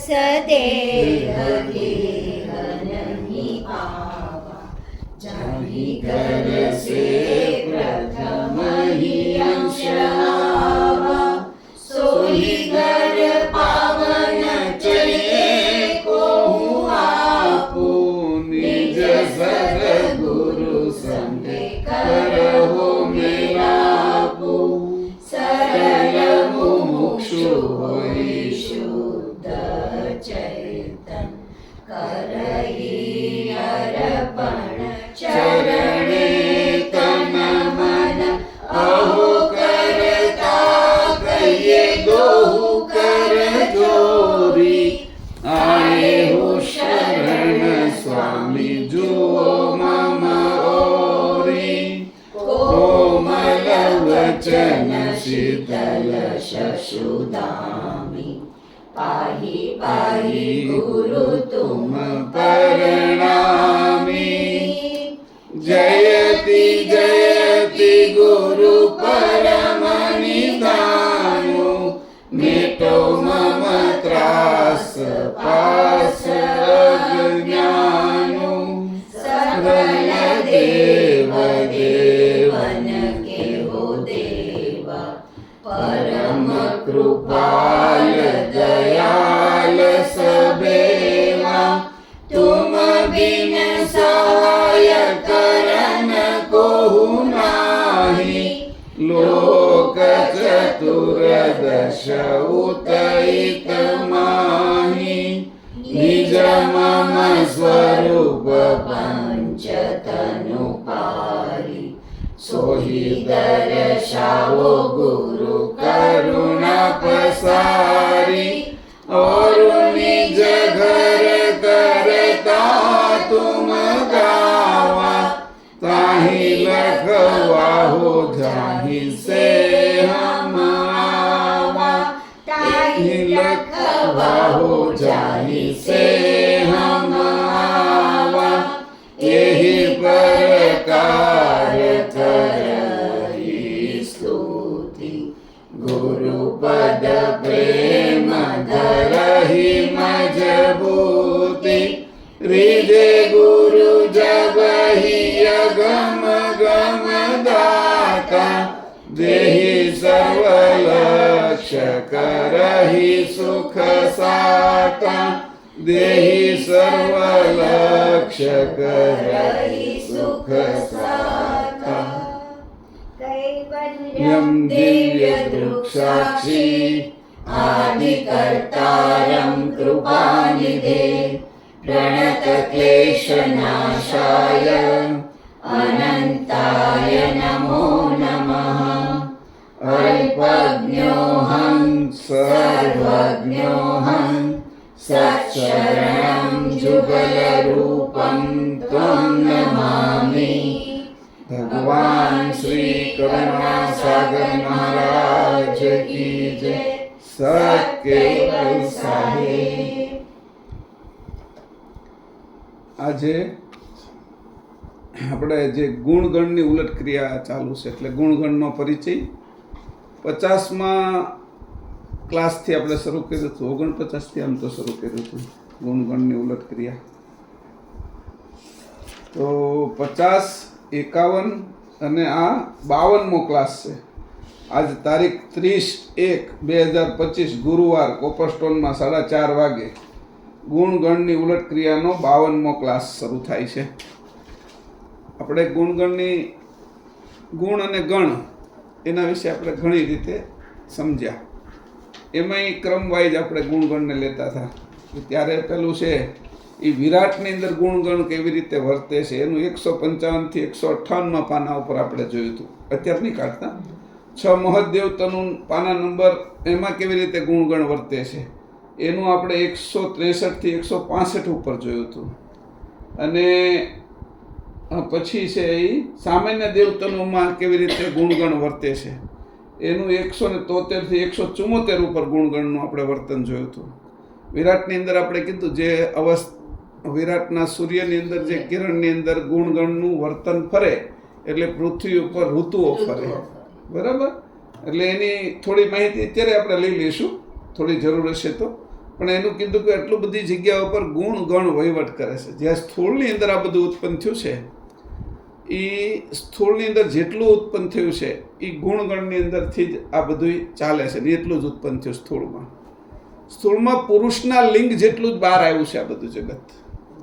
सदेह गेह नहीं आवा, जाहि घर से प्रथम ही अंश आवा, सोहि घर पावन चलिए कोहु आपू, निज सद्गुरु संग करहु मेरापू, सरल मुमुक्षु होई शुद्ध चैतन, करहि अर्पण चरणे तन मन, अहो करता कहिए दोहु कर जोरी, आए हो शरण स्वामी जुओ मम ओरी, कोमल वचन शीतल शशुदामी, पाहि पाहि गुरु तुम प्रणामी, जयति जयति गुरु परम निधानु, मिटो मम त्रास पास अज्ञानु, सकल देव देवन के हो देवा, परम कृपाल दयाल सबेवा, तुम बिन सहाय करन कोहु नाहि, लोक चतुर्दश उतैत माहि, निज मम स्वरूप पंच तनु पारि, सोहि दर्शाओ गुरु करुणा पसारी, और निज घर करता तुम गावा, ताहि लखवाहो जाहि से हम आवा, ताहि लखवाहो जाहि से हम आवा, एहि प्रकार करहि स्तुति, गुरु पद प्रेम धरहि मजबूति, हृदय गुरु जबहि अगम गम दाता, देहि सर्वलक्ष करहि सुख साता, देहि सर्वलक्ष करहि सुख साता, यम दिव्य दृक्साक्षी आदिकर्तारं कृपानिधे, प्रणत क्लेशनाशाय अनन्ताय नमो नमः, अल्पज्ञोऽहं सर्वज्ञोऽहं, सच्चरणं जुगलरूपं त्वं नमामि, भगवान श्री करुणा सागर महाराज की जय। सत्केवल साहेब। આજે આપણે જે ગુણગણની ઉલટ ક્રિયા ચાલુ છે એટલે ગુણગણનો પરિચય 50મા ક્લાસથી આપણે શરૂ કર્યું હતું, 49થી આમ તો શરૂ કર્યું હતું ગુણગણની ઉલટ ક્રિયા. તો 50, 51 અને આ 52મો ક્લાસ છે. આજ તારીખ 30/1/2025 ગુરુવાર કોપરસ્ટોનમાં 4:30 વાગે ગુણગણની ઉલટ ક્રિયાનો 52મો ક્લાસ શરૂ થાય છે. આપણે ગુણગણની ગુણ અને ગણ એના વિશે આપણે ઘણી રીતે સમજ્યા. એમાંય ક્રમ વાઇઝ આપણે ગુણગણને લેતા હતા. ત્યારે પેલું છે એ વિરાટની અંદર ગુણગણ કેવી રીતે વર્તે છે એનું 155 થી 158 પાના ઉપર આપણે જોયું હતું. અત્યારે નહીં કાઢતા. 6 મહદેવતનું પાના નંબર એમાં કેવી રીતે ગુણગણ વર્તે છે એનું આપણે 163 થી 165 ઉપર જોયું હતું. અને પછી છે એ સામાન્ય દેવતનુમાં કેવી રીતે ગુણગણ વર્તે છે એનું 173 થી 174 ઉપર ગુણગણનું આપણે વર્તન જોયું હતું. વિરાટની અંદર આપણે કીધું જે વિરાટના સૂર્યની અંદર જે કિરણની અંદર ગુણગણનું વર્તન ફરે એટલે પૃથ્વી ઉપર ઋતુઓ ફરે, બરાબર. એટલે એની થોડી માહિતી અત્યારે આપણે લઈ લઈશું, થોડી જરૂર હશે તો. પણ એનું કીધું કે એટલું બધી જગ્યાઓ પર ગુણ ગણ વહીવટ કરે છે. જ્યાં સ્થૂળની અંદર આ બધું ઉત્પન્ન થયું છે, એ સ્થૂળની અંદર જેટલું ઉત્પન્ન થયું છે એ ગુણગણની અંદરથી જ આ બધું ચાલે છે ને એટલું જ ઉત્પન્ન થયું સ્થૂળમાં. સ્થૂળમાં પુરુષના લિંગ જેટલું જ બહાર આવ્યું છે આ બધું જગત.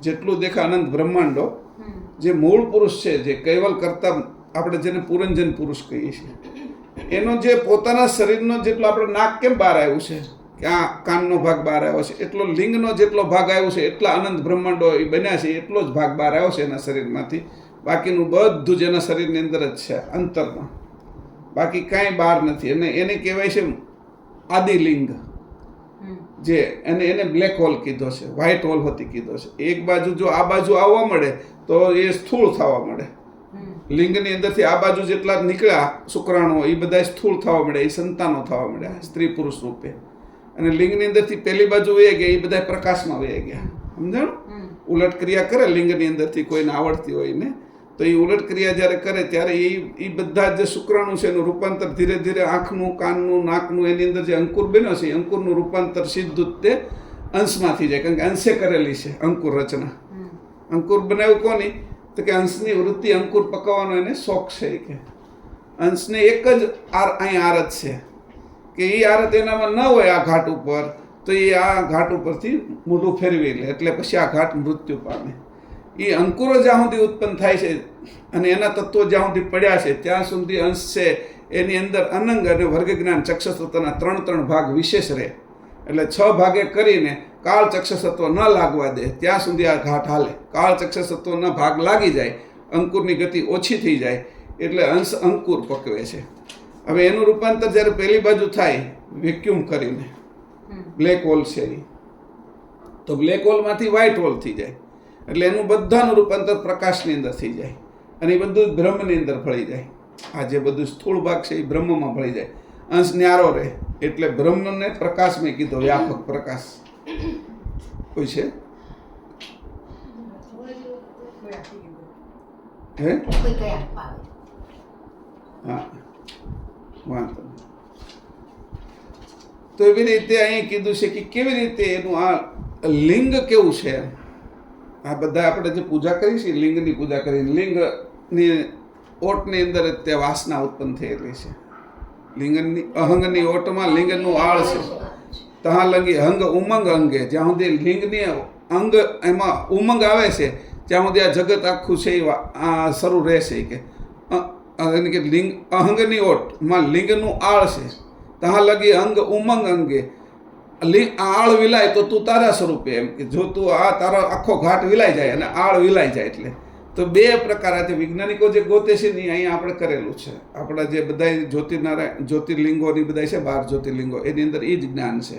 જેટલું દેખા અનંત બ્રહ્માંડો, જે મૂળ પુરુષ છે, જે કૈવલ કરતા આપણે જેને પુરંજન પુરુષ કહીએ છીએ, એનો જે પોતાના શરીરનો જેટલો આપણે નાક કેમ બહાર આવ્યું છે કે આ કાનનો ભાગ બહાર આવ્યો છે, એટલો લિંગનો જેટલો ભાગ આવ્યો છે, એટલા અનંત બ્રહ્માંડો એ બન્યા છે, એટલો જ ભાગ બહાર આવ્યો છે એના શરીરમાંથી. બાકીનું બધું જ એના શરીરની અંદર જ છે, અંતરમાં. બાકી કાંઈ બહાર નથી. અને એને કહેવાય છે આદિલિંગ, જે એને બ્લેક હોલ કીધો છે, વ્હાઇટ હોલ હોતી કીધો છે. એક બાજુ જો આ બાજુ આવવા મળે તો એ સ્થૂળ થવા મળે. લિંગની અંદરથી આ બાજુ જેટલા નીકળ્યા શુક્રાણુઓ એ બધા સ્થૂળ થવા મળે, એ સંતાનો થવા મળ્યા સ્ત્રી પુરુષ રૂપે. અને લિંગની અંદરથી પેલી બાજુ વહી ગયા એ બધા પ્રકાશમાં વહી ગયા. સમજાણું? ઉલટ ક્રિયા કરે લિંગની અંદરથી કોઈને આવડતી હોય ને, તો એ ઉલટ ક્રિયા જ્યારે કરે ત્યારે એ બધા જે શુક્રાણુ છે એનું રૂપાંતર ધીરે ધીરે આંખનું, કાનનું, નાકનું, એની અંદર જે અંકુર બન્યો છે એ અંકુરનું રૂપાંતર સીધું તે અંશમાં થઈ જાય. કારણ કે અંશે કરેલી છે અંકુર રચના. અંકુર બનાવ્યું કોની? તો કે અંશની વૃત્તિ અંકુર પકાવવાનો એને શોખ છે. કે અંશને એક જ અહીં આરત છે કે એ આરત એનામાં ન હોય આ ઘાટ ઉપર, તો એ આ ઘાટ ઉપરથી મોઢું ફેરવી લે, એટલે પછી આ ઘાટ મૃત્યુ પામે. એ અંકુરો જ્યાં સુધી ઉત્પન્ન થાય છે અને એના તત્વો જ્યાં સુધી પડ્યા છે ત્યાં સુધી અંશ છે એની અંદર અનંગ અને વર્ગ જ્ઞાન ચક્ષસત્વના 3 ભાગ વિશેષ રહે. એટલે 6 ભાગે કરીને કાળ ચક્ષસત્વ ન લાગવા દે ત્યાં સુધી આ ઘાટ હાલે. કાળ ચક્ષસત્વના ભાગ લાગી જાય, અંકુરની ગતિ ઓછી થઈ જાય, એટલે અંશ અંકુર પકવે છે. હવે એનું રૂપાંતર જ્યારે પહેલી બાજુ થાય વેક્યુમ કરીને, બ્લેક હોલ છે એ, તો બ્લેક હોલમાંથી વ્હાઇટ હોલ થઈ જાય. એટલે એનું બધાનું રૂપાંતર પ્રકાશની અંદર થઈ જાય અને એ બધું બ્રહ્મની અંદર ભળી જાય. આ જે બધું સ્થૂળ ભાગ છે એ બ્રહ્મમાં ભળી જાય, અંશ ન્યારો રહે. એટલે બ્રહ્મને પ્રકાશ મેં કીધો, વ્યાપક પ્રકાશ. કોઈ છે? હે? હા, વાંધો. તો એવી રીતે અહીં કીધું છે કે કેવી રીતે એનું આ લિંગ કેવું છે. આ બધા આપણે જે પૂજા કરી છે, લિંગની પૂજા કરી, લિંગની ઓટની અંદર જ તે વાસના ઉત્પન્ન થયેલી છે. લિંગની અહંગની ઓટમાં લિંગનું આળ છે. તહાં લંગી અંગ ઉમંગ અંગે, જ્યાં સુધી લિંગની અંગ એમાં ઉમંગ આવે છે ત્યાં સુધી આ જગત આખું છે આ શરૂ રહેશે. કે એને કે લિંગ અહંગની ઓટમાં લિંગનું આળ છે. તહાં લગી અંગ ઉમંગ અંગે, આળ વિલાય તો તું તારા સ્વરૂપે. એમ કે જો તું આ તારો આખો ઘાટ વિલાઈ જાય અને આળ વિલાઈ જાય. એટલે તો 2 પ્રકાર આ વૈજ્ઞાનિકો જે ગોતે છે ને અહીંયા આપણે કરેલું છે. આપણા જે બધા જ્યોતિર્લિંગોની બધા છે 12 જ્યોતિર્લિંગો, એની અંદર એ જ જ્ઞાન છે.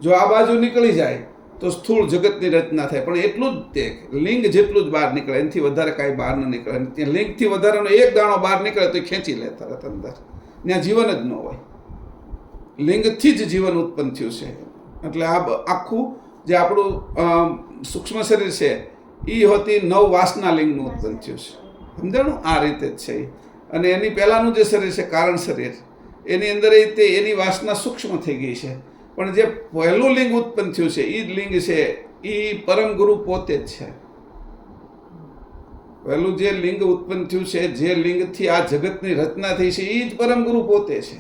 જો આ બાજુ નીકળી જાય તો સ્થૂળ જગતની રચના થાય, પણ એટલું જ તે લિંગ જેટલું જ બહાર નીકળે, એનાથી વધારે કાંઈ બહાર ન નીકળે. ત્યાં લિંગથી વધારાનો એક દાણો બહાર નીકળે તો એ ખેંચી લે તરત અંદર. ત્યાં જીવન જ ન હોય. લિંગથી જ જીવન ઉત્પન્ન થયું છે. એટલે આ આખું જે આપણું સૂક્ષ્મ શરીર છે એ હોતી 9 વાસના લિંગનું ઉત્પન્ન થયું છે. સમજાણું? આ રીતે જ છે. અને એની પહેલાંનું જે શરીર છે કારણ શરીર, એની અંદર એની વાસના સૂક્ષ્મ થઈ ગઈ છે. પણ જે પહેલું લિંગ ઉત્પન્ન થયું છે એ જ લિંગ છે, એ પરમ ગુરુ પોતે જ છે. પહેલું જે લિંગ ઉત્પન્ન થયું છે, જે લિંગથી આ જગતની રચના થઈ છે, એ જ પરમ ગુરુ પોતે છે.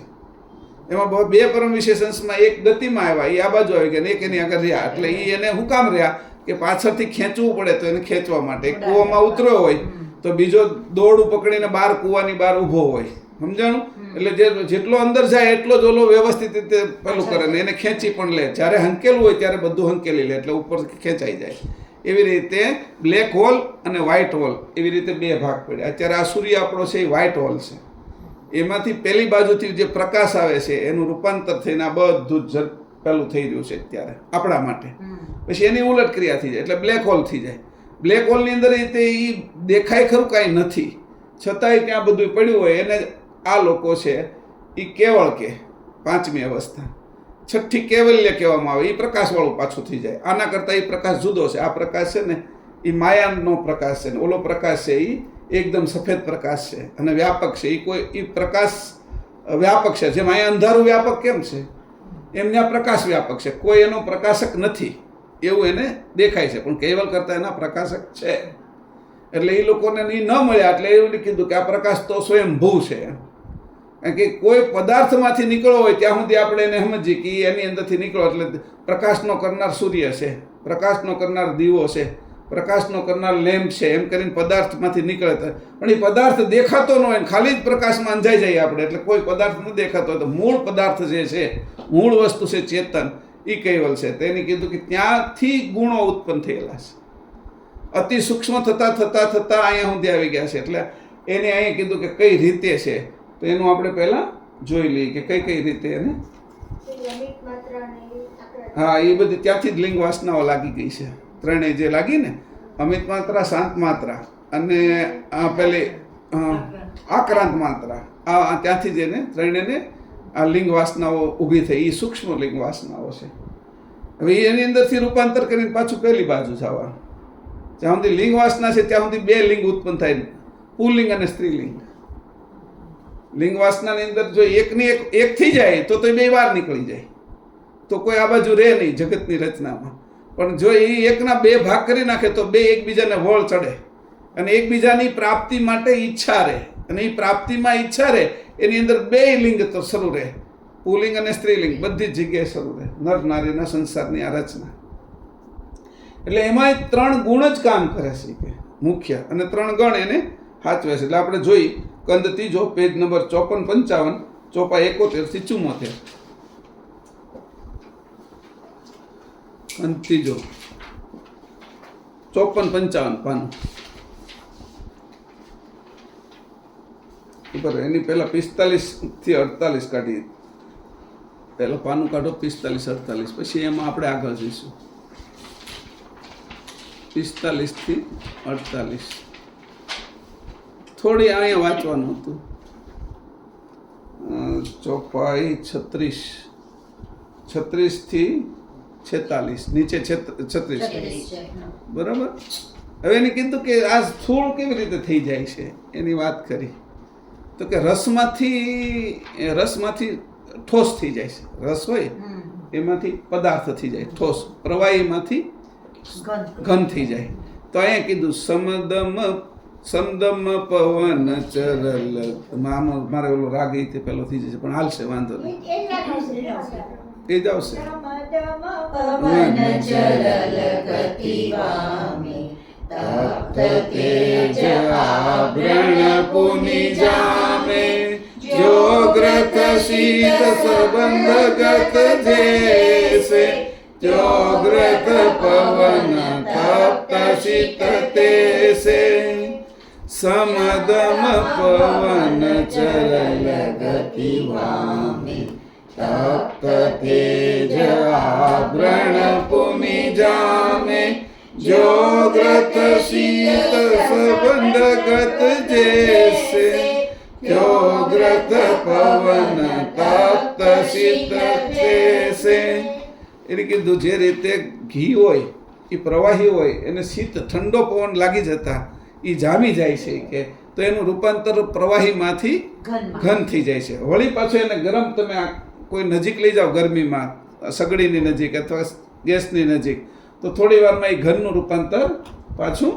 એમાં 2 પરમ વિશેષ અંશમાં એક ગતિમાં આવ્યા, એ આ બાજુ આવી ગયા, એક એની આગળ રહ્યા. એટલે એ એને હું કામ રહ્યા કે પાછળથી ખેંચવું પડે તો એને ખેંચવા માટે. એક કૂવામાં ઉતર્યો હોય તો બીજો દોરડું પકડીને બહાર કૂવાની બહાર ઊભો હોય. સમજાણું? એટલે જેટલો અંદર જાય એટલો જ ઓલો વ્યવસ્થિત રીતે પેલું કરે ને એને ખેંચી પણ લે. જ્યારે હંકેલું હોય ત્યારે બધું હંકેલી લે, એટલે ઉપર ખેંચાઈ જાય. એવી રીતે બ્લેક હોલ અને વ્હાઇટ હોલ, એવી રીતે 2 ભાગ પડ્યા. અત્યારે આ સૂર્ય આપણો છે એ વ્હાઇટ હોલ છે. એમાંથી પેલી બાજુથી જે પ્રકાશ આવે છે એનું રૂપાંતર થઈને આ બધું જ પેલું થઈ રહ્યું છે અત્યારે આપણા માટે. પછી એની ઉલટ ક્રિયા થઈ જાય એટલે બ્લેક હોલ થઈ જાય. બ્લેક હોલની અંદર એ દેખાય ખરું કાંઈ નથી, છતાંય ત્યાં બધું પડ્યું હોય. એને આ લોકો છે એ કેવળ કે 5મી અવસ્થા, 6ઠ્ઠી કેવલ્ય કહેવામાં આવે. એ પ્રકાશવાળું પાછું થઈ જાય. આના કરતાં એ પ્રકાશ જુદો છે. આ પ્રકાશ છે ને એ માયાનો પ્રકાશ છે ને ઓલો પ્રકાશ છે એ એકદમ સફેદ પ્રકાશ છે અને વ્યાપક છે. એ પ્રકાશ વ્યાપક છે. જેમ અહીંયા અંધારું વ્યાપક કેમ છે, એમને આ પ્રકાશ વ્યાપક છે, કોઈ એનો પ્રકાશક નથી એવું એને દેખાય છે, પણ કૈવલ કરતાં એના પ્રકાશક છે. એટલે એ લોકોને એ ન મળ્યા એટલે એવું કીધું કે આ પ્રકાશ તો સ્વયંભૂ છે. કારણ કે કોઈ પદાર્થમાંથી નીકળો હોય ત્યાં સુધી આપણે એને સમજીએ કે એની અંદરથી નીકળો એટલે પ્રકાશનો કરનાર સૂર્ય છે, પ્રકાશનો કરનાર દીવો છે, પ્રકાશનો કરનાર લેમ્પ છે, એમ કરીને પદાર્થમાંથી નીકળે. પણ એ પદાર્થ દેખાતો ન હોય, ખાલી જ પ્રકાશમાં અંજાઈ જાય આપણે, એટલે કોઈ પદાર્થ ન દેખાતો હોય તો મૂળ પદાર્થ જે છે, મૂળ વસ્તુ છે ચેતન, એ કૈવલ છે. તેને કીધું કે ત્યાંથી ગુણો ઉત્પન્ન થયેલા છે, અતિ સૂક્ષ્મ થતાં થતાં થતાં અહીંયા સુધી આવી ગયા છે. એટલે એને અહીંયા કીધું કે કઈ રીતે છે, તો એનું આપણે પહેલાં જોઈ લઈએ કે કઈ કઈ રીતે એને. હા, એ બધી ત્યાંથી જ લિંગ વાસનાઓ લાગી ગઈ છે, ત્રણેય જે લાગી ને, અમિત માત્રા, શાંત માત્રા અને પેલી આક્રાંત માત્રા, આ ત્યાંથી જ એને ત્રણેયને આ લિંગ વાસનાઓ ઊભી થઈ. એ સૂક્ષ્મ લિંગ વાસનાઓ છે. હવે એની અંદરથી રૂપાંતર કરીને પાછું પહેલી બાજુ જવાનું. જ્યાં સુધી લિંગ વાસના છે ત્યાં સુધી બે લિંગ ઉત્પન્ન થાય, પુલ્લિંગ અને સ્ત્રીલિંગ. લિંગ વાસનાની અંદર જો એકની એક થઈ જાય તો બે વાર નીકળી જાય, તો કોઈ આ બાજુ રહે નહીં જગતની રચનામાં. પણ જો એ એકના બે ભાગ કરી નાખે તો બે એકબીજાને વળ ચડે અને એકબીજાની પ્રાપ્તિ માટે ઈચ્છા રહે, અને એ પ્રાપ્તિમાં ઈચ્છા રહે એની અંદર બે લિંગ તો શરૂ રહે, પુલ્લિંગ અને સ્ત્રીલિંગ બધી જ જગ્યાએ શરૂ રહે, નર નારીના સંસારની આ રચના. એટલે એમાં 3 ગુણ જ કામ કરે છે કે મુખ્ય, અને 3 ગણ એને સાચવે છે. એટલે આપણે જોઈ કંદ ત્રીજો, પેજ નંબર 54-55, ચોપા 71 થી 74. કંદ ત્રીજો 54-55 પાનું ઉપર. એની પહેલા 45 થી 48 કાઢીએ. પહેલા પાનું કાઢો 45-48, પછી એમાં આપણે આગળ જઈશું. 45 થી 48 થોડી અહીંયા વાંચવાનું હતું. ચોપાઈ 36 થી 46, નીચે 36, બરાબર. હવે એને કીધું કે આ સ્થૂળ કેવી રીતે થઈ જાય છે એની વાત કરી, તો કે રસમાંથી ઠોસ થઈ જાય છે. રસ હોય એમાંથી પદાર્થ થઈ જાય, ઠોસ. પ્રવાહીમાંથી ઘન થઈ જાય. તો અહીંયા કીધું સમદમ પવન ચરલ. મારે ઓલો રાગ એ પેલો થઈ જશે પણ હાલશે, વાંધો નહીં, એ જ આવશે. પવન ચરલ ગતિવામી તપ્ત તેજ આભરણ પુનિ જામે જોગ્રત શીત સંબંધગત જૈસે જોગ્રત પવન તપ્ત શીત તૈસે સમદમ પવન ચરલ ગતિવામી તપ્ત તેજ આભરણ પુનિ જામે જોગ્રત શીત સંબંધગત જૈસે જોગ્રત પવન તપ્ત શીત તૈસે. એટલે કીધું જે રીતે ઘી હોય એ પ્રવાહી હોય, એને શીત ઠંડો પવન લાગી જતા એ જામી જાય છે કે, તો એનું રૂપાંતર પ્રવાહીમાંથી ઘન થઈ જાય છે. વળી પાછું એને ગરમ, તમે કોઈ નજીક લઈ જાઓ ગરમીમાં, સગડીની નજીક અથવા ગેસની નજીક, તો થોડી વારમાં એ ઘનનું રૂપાંતર પાછું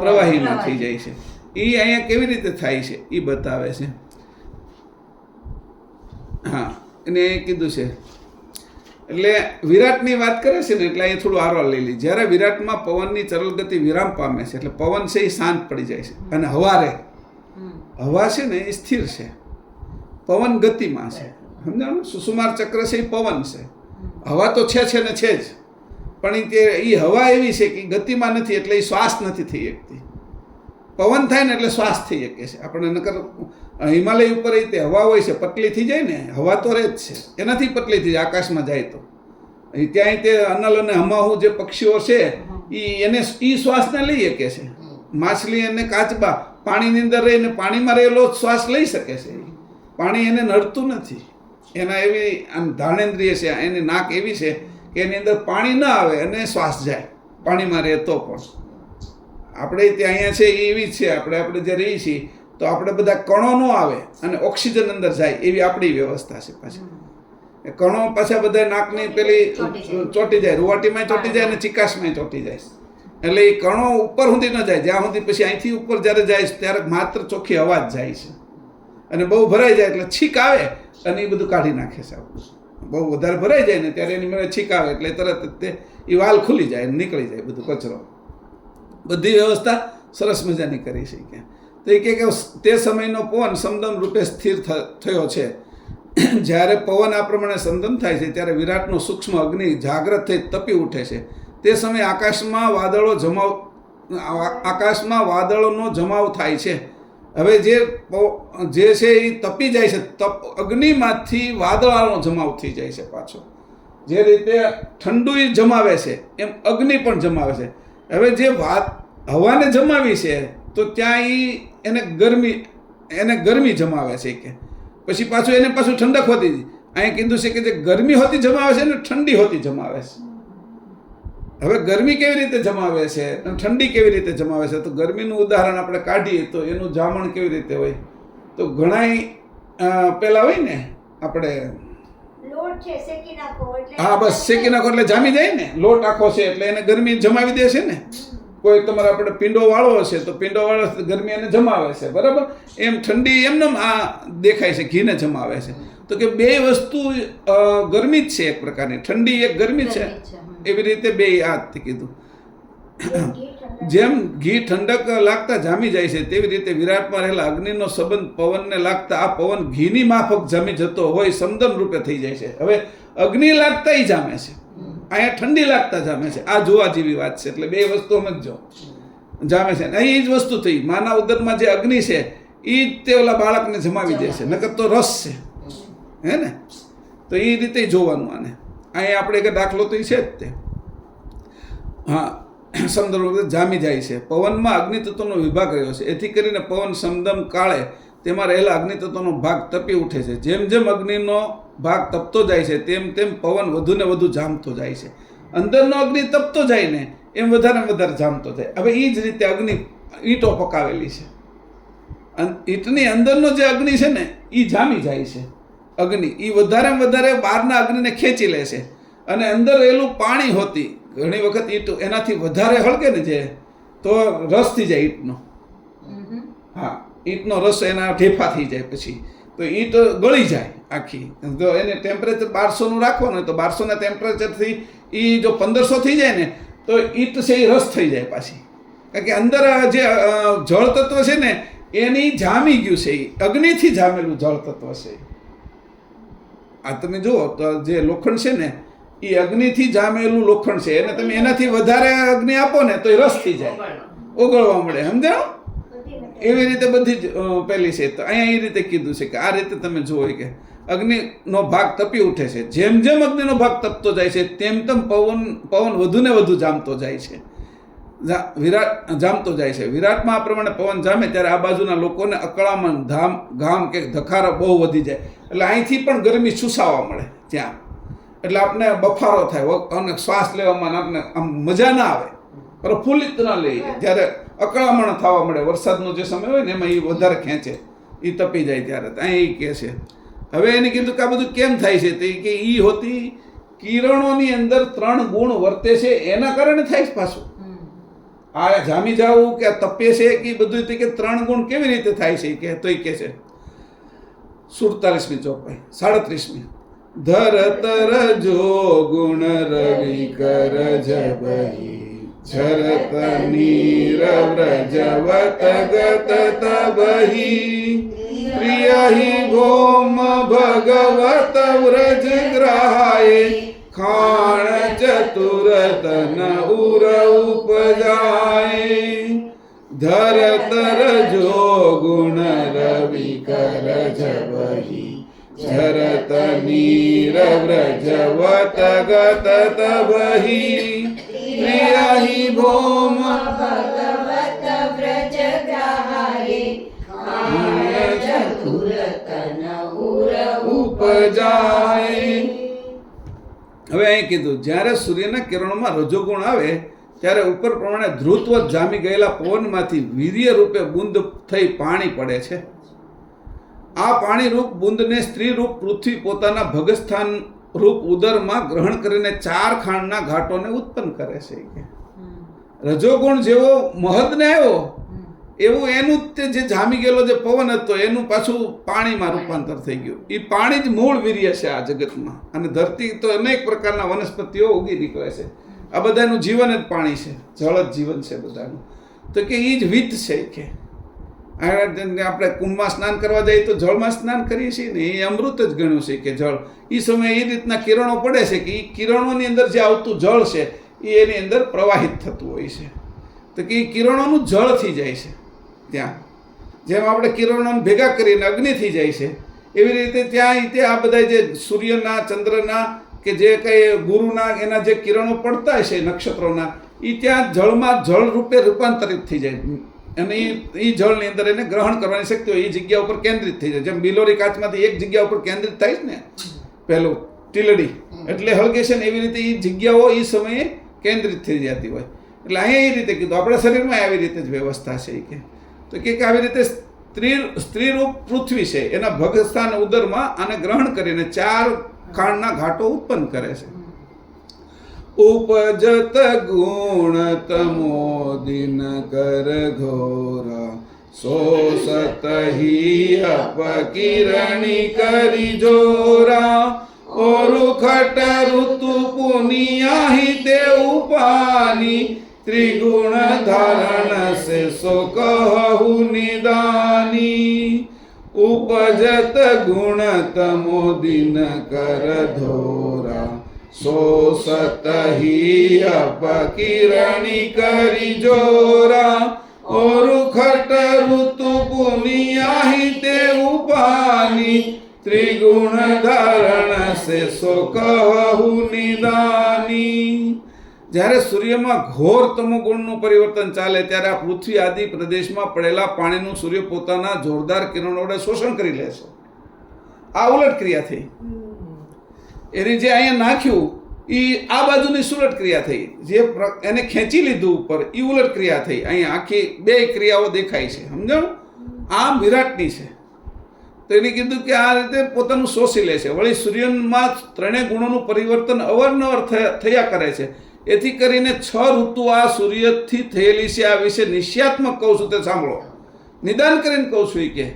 પ્રવાહીમાં થઈ જાય છે. એ અહીંયા કેવી રીતે થાય છે એ બતાવે છે. હા, એને કીધું છે. એટલે વિરાટની વાત કરે છે ને, એટલે અહીંયા થોડું આરવા લઈ લી. જ્યારે વિરાટમાં પવનની ચરલ ગતિ વિરામ પામે છે, એટલે પવન છે એ શાંત પડી જાય છે, અને હવા છે ને એ સ્થિર છે, પવન ગતિમાં છે. સમજાણું? સુષુમાર ચક્ર છે એ પવન છે, હવા તો છે ને છે જ, પણ એ હવા એવી છે કે ગતિમાં નથી, એટલે એ શ્વાસ નથી થઈ શકતી. પવન થાય ને એટલે શ્વાસ થઈ શકે છે. આપણે નકર હિમાલય ઉપર એ તે હવા હોય છે, પતલી થઈ જાય ને, હવા તો રહે જ છે, એનાથી પતલી થઈ જાય આકાશમાં જાય તો. ત્યાં તે અનલ અને હમાહુ જે પક્ષીઓ છે એને શ્વાસને લઈ શકે છે. માછલી અને કાચબા પાણીની અંદર રહીને પાણીમાં રહેલો શ્વાસ લઈ શકે છે. પાણી એને નડતું નથી. એના એવી આમ ધાણેન્દ્રિય છે, એની નાક એવી છે કે એની અંદર પાણી ન આવે અને શ્વાસ જાય પાણીમાં રહેતો પણ. આપણે ત્યાં અહીંયા છે એવી જ છે. આપણે જે રહીએ છીએ તો આપણે બધા કણો ન આવે અને ઓક્સિજન અંદર જાય એવી આપણી વ્યવસ્થા છે પાછી. એ કણો પાછા બધા નાકની પેલી ચોંટી જાય, રૂવાટીમાં ચોંટી જાય અને ચિકાસમાં ચોંટી જાય. એટલે એ કણો ઉપર સુધી ન જાય, જ્યાં સુધી પછી અહીંથી ઉપર જ્યારે જાય છે ત્યારે માત્ર ચોખ્ખી હવા જ જાય છે. અને બહુ ભરાઈ જાય એટલે છીક આવે અને એ બધું કાઢી નાખે છે આપણું. બહુ વધારે ભરાઈ જાય ને ત્યારે એની મને છીક આવે એટલે તરત જ તે એ વાલ ખુલી જાય, નીકળી જાય બધું કચરો. બધી વ્યવસ્થા સરસ મજાની કરી છે. તો એ કે તે સમયનો પવન સમદમ રૂપે સ્થિર થયો છે. જ્યારે પવન આ પ્રમાણે સમદમ થાય છે ત્યારે વિરાટનો સૂક્ષ્મ અગ્નિ જાગ્રત થઈ તપી ઉઠે છે. તે સમયે આકાશમાં વાદળોનો જમાવ થાય છે. હવે જે છે એ તપી જાય છે, અગ્નિમાંથી વાદળાનો જમાવ થઈ જાય છે પાછો. જે રીતે ઠંડુ જમાવે છે એમ અગ્નિ પણ જમાવે છે. હવે જે હવાને જમાવી છે તો ત્યાં એને ગરમી જમાવે છે કે પછી પાછું એને પાછું ઠંડક હોતી. અહીં કીધું છે કે જે ગરમી હોતી જમાવે છે ને ઠંડી હોતી જમાવે છે. હવે ગરમી કેવી રીતે જમાવે છે અને ઠંડી કેવી રીતે જમાવે છે? તો ગરમીનું ઉદાહરણ આપણે કાઢીએ તો એનું જામણ કેવી રીતે હોય? તો ઘણા પેલા હોય ને આપણે હા બસ શેકી નાખો એટલે જામી જાય ને. લોટ આખો છે એટલે એને ગરમી જમાવી દે છે ને. કોઈ તમારે આપણે પીંડો વાળવો છે તો પીંડો વાળો ગરમી એને જમાવે છે, બરાબર. એમ ઠંડી એમને આ દેખાય છે, ઘીને જમાવે છે. તો કે બે વસ્તુ ગરમી જ છે એક પ્રકારની, ઠંડી એક ગરમી છે. એવી રીતે બે યાદ કીધું. જેમ ઘી ઠંડક લાગતા જામી જાય છે તેવી રીતે વિરાટમાં રહેલા અગ્નિનો સંબંધ પવનને લાગતા આ પવન ઘીની માફક જામી જતો હોય સમદમ રૂપે થઈ જાય છે. હવે અગ્નિ લાગતા જામે છે, અહીંયા ઠંડી લાગતા જામે છે. આ જોવા જેવી વાત છે. એટલે બે વસ્તુ સમજો, જામે છે. અહીં જ વસ્તુ થઈ, માના ઉદરમાં જે અગ્નિ છે એ જ તે ઓલા બાળકને જમાવી દે છે, નકર તો રસ છે, હે ને. તો એ રીતે જોવાનું આને. અહીંયા આપણે એક દાખલો તો એ છે જ તે. હા, સમદમ જામી જાય છે. પવનમાં અગ્નિતત્વનો વિભાગ રહ્યો છે, એથી કરીને પવન સમદમ કાળે તેમાં રહેલા અગ્નિતત્વનો ભાગ તપી ઉઠે છે. જેમ જેમ અગ્નિનો ભાગ તપતો જાય છે તેમ તેમ પવન વધુ ને વધુ જામતો જાય છે. અંદરનો અગ્નિ તપતો જાય ને એમ વધારે ને વધારે જામતો જાય. હવે એ જ રીતે અગ્નિ ઈંટો પકાવેલી છે, ઈંટની અંદરનો જે અગ્નિ છે ને એ જામી જાય છે. અગ્નિ એ વધારે ને વધારે બહારના અગ્નિને ખેંચી લે છે. અને અંદર રહેલું પાણી હોતી ઘણી વખત ઈંટ એનાથી વધારે હળગે ને જે તો રસ થઈ જાય ઈંટનો. હા, ઈંટનો રસ એના ઢેફા થઈ જાય પછી તો ઈંટ ગળી જાય આખી. જો એને ટેમ્પરેચર 1200નું રાખવાનું તો 1200ના ટેમ્પરેચરથી એ જો 1500 થઈ જાય ને તો ઈંટ છે એ રસ થઈ જાય પાછી. કારણ કે અંદર જે જળ તત્વ છે ને એની જામી ગયું છે, એ અગ્નિથી જામેલું જળ તત્વ છે. આ તમે જુઓ તો જે લોખંડ છે ને એ અગ્નિથી જામેલું લોખંડ છે. એને તમે એનાથી વધારે અગ્નિ આપો ને તો એ રસ થઈ જાય, ઓગળવા મળે. સમજાણો? એવી રીતે બધી જ પેલી છે. તો અહીંયા એ રીતે કીધું છે કે આ રીતે તમે જુઓ કે અગ્નિનો ભાગ તપી ઉઠે છે. જેમ જેમ અગ્નિનો ભાગ તપતો જાય છે તેમ તેમ પવન વધુ ને વધુ જામતો જાય છે, જામતો જાય છે. વિરાટમાં આ પ્રમાણે પવન જામે ત્યારે આ બાજુના લોકોને અકળામણ, ઘામ કે ધખારો બહુ વધી જાય. એટલે અહીંથી પણ ગરમી ચૂસાવા મળે ત્યાં. એટલે આપણે બફારો થાય અને શ્વાસ લેવામાં આપણે આમ મજા ના આવે, પ્રફુલ્લિત ના લઈએ. જ્યારે અકળામણ થવા મળે, વરસાદનો જે સમય હોય ને એમાં એ વધારે ખેંચે, એ તપી જાય ત્યારે. અહીં એ કહે છે. હવે એને કીધું કે આ બધું કેમ થાય છે? તો કે એ હોતી કિરણોની અંદર 3 ગુણ વર્તે છે એના કારણે થાય છે પાછું. આ જામી જવું કે તપે છે કે બધું કે 3 ગુણ કેવી રીતે થાય છે કે તો એ કહે છે 47મી ચોપાઈ 37મી. ધરતર જો ગુણ રવિ કર જબહી झरत नीर व्रजवत गत तबही प्रिय ही भौम भगवत व्रज ग्रहाये खाण चतुरत न उर उपजाए धरतर जो गुण रवि कर जबही झरत नीर व्रजवत गत तबही प्रिया ही भौम भगवत व्रज ग्रहाये खाण चतुरत न उर ઉપજાય. હવે અહીં કીધું જ્યારે સૂર્યના કિરણોમાં રજોગુણ આવે ત્યારે ઉપર પ્રમાણે ધ્રુતવત જામી ગયેલા પવનમાંથી વીર્ય રૂપે બુંદ થઈ પાણી પડે છે. આ પાણી રૂપ બુંદને સ્ત્રી રૂપ પૃથ્વી પોતાના ભગસ્થાન રૂપ ઉદરમાં ગ્રહણ કરીને 4 ખાંડના ઘાટોને ઉત્પન્ન કરે છે કે રજોગુણ જેવો મહદને આવ્યો એવું એનું તે જે જામી ગયેલો જે પવન હતો એનું પાછું પાણીમાં રૂપાંતર થઈ ગયું. એ પાણી જ મૂળ વીર્ય છે આ જગતમાં. અને ધરતી તો અનેક પ્રકારના વનસ્પતિઓ ઉગી નીકળે છે. આ બધાનું જીવન જ પાણી છે, જળ જ જીવન છે બધાનું. તો કે એ જ વિત્ત છે કે આપણે કુંભમાં સ્નાન કરવા જઈએ તો જળમાં સ્નાન કરીએ છીએ ને, એ અમૃત જ ગણ્યું છે કે જળ. એ સમયે એ રીતના કિરણો પડે છે કે એ કિરણોની અંદર જે આવતું જળ છે એ એની અંદર પ્રવાહિત થતું હોય છે. તો કે એ કિરણોનું જળ થઈ જાય છે ત્યાં. જેમ આપણે કિરણોને ભેગા કરીને અગ્નિ થઈ જાય છે એવી રીતે ત્યાં તે આ બધા જે સૂર્યના, ચંદ્રના કે જે કંઈ ગુરુના એના જે કિરણો પડતા છે નક્ષત્રોના, એ ત્યાં જળમાં જળ રૂપે રૂપાંતરિત થઈ જાય. અને એ જળની અંદર એને ગ્રહણ કરવાની શક્તિ હોય, એ જગ્યા ઉપર કેન્દ્રિત થઈ જાય. જેમ બિલોરી કાચમાંથી એક જગ્યા ઉપર કેન્દ્રિત થાય છે ને પેલું ટીલડી એટલે હળગે છે ને, એવી રીતે એ જગ્યાઓ એ સમયે કેન્દ્રિત થઈ જતી હોય. એટલે અહીંયા એ રીતે કીધું આપણા શરીરમાં આવી રીતે જ વ્યવસ્થા છે કે તો કે આવી રીતે સ્ત્રીરૂપ પૃથ્વી છે એના ભગસ્થાન ઉદરમાં આને ગ્રહણ કરીને 4 ખાંડના ઘાટો ઉત્પન્ન કરે છે. ઉપજત ગુણ તમોદિન કર ઘોરા સોસત હિ અપકિરણી કરી જોરા ઓરુખટ ઋતુ પુનિયાહી તે ઉપાની ત્રિગુણ ધારણ સે સો કહુ નિદાની ઉપજત ગુણ તમો દિન કર ધોરા સોસત હિ અપકિરણી કરી જોરા ઓરુખટ ઋતુ પુનિયાહી તે ઉપાની ત્રિગુણ ધારણ સે સો કહુ નિદાની. જ્યારે સૂર્યમાં ઘોર તમોગુણનું પરિવર્તન ચાલે ત્યારે આ પૃથ્વી આદિ પ્રદેશમાં પડેલા પાણીનું સૂર્ય પોતાના જોરદાર કિરણો વડે શોષણ કરી લે છે. આ ઉલટ ક્રિયા થઈ. એને જે અહીંયા નાખ્યું એ આ બાજુની સુલટ ક્રિયા થઈ. જે એને ખેંચી લીધું ઉપર એ ઉલટ ક્રિયા થઈ. અહીંયા આખી 2 ક્રિયાઓ દેખાય છે. સમજાણું? આમ વિરાટની છે. તો એને કીધું કે આ રીતે પોતાનું શોષી લે છે. વળી સૂર્યમાં 3 ગુણોનું પરિવર્તન અવારનવાર થયા કરે છે. એથી કરીને 6 ઋતુ આ સૂર્યથી થયેલી છે. આ વિશે નિશ્ચયાત્મક કહું છું તે સાંભળો. નિદાન કરીને કહું છું કે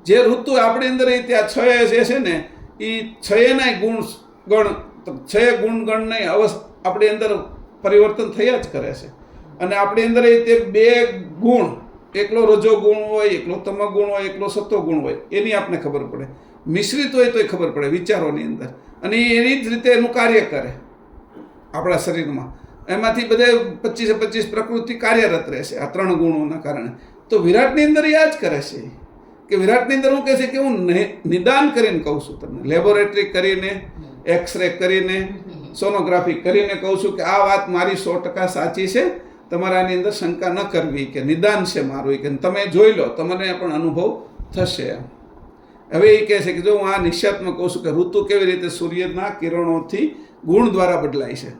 જે ઋતુ આપણી અંદર એ ત્યાં 6 જે છે ને એ 6ના ગણ 6 ગુણગણની આપણી અંદર પરિવર્તન થયા જ કરે છે. અને આપણી અંદર તે 2 ગુણ, એકલો રજો ગુણ હોય, એકલો તમ ગુણ હોય, એકલો સત્વ ગુણ હોય, એની આપણે ખબર પડે. મિશ્રિત હોય તોય ખબર પડે વિચારોની અંદર. અને એની જ રીતે એનું કાર્ય કરે આપણા શરીરમાં. એમાંથી બધે 25 પ્રકૃતિ કાર્યરત રહેશે આ 3 ગુણોના કારણે. તો વિરાટની અંદર એ જ કરે છે કે વિરાટની અંદર હું કહે છે કે હું નિદાન કરીને કહું છું તમને, લેબોરેટરી કરીને, એક્સરે કરીને, સોનોગ્રાફી કરીને કહું છું કે આ વાત મારી 100% સાચી છે. તમારે આની અંદર શંકા ન કરવી કે નિદાન છે મારું કે તમે જોઈ લો, તમને પણ અનુભવ થશે. હવે એ કહે છે કે જો હું આ નિશ્ચયાત્મક કહું છું કે ઋતુ કેવી રીતે સૂર્યના કિરણોથી ગુણ દ્વારા બદલાય છે.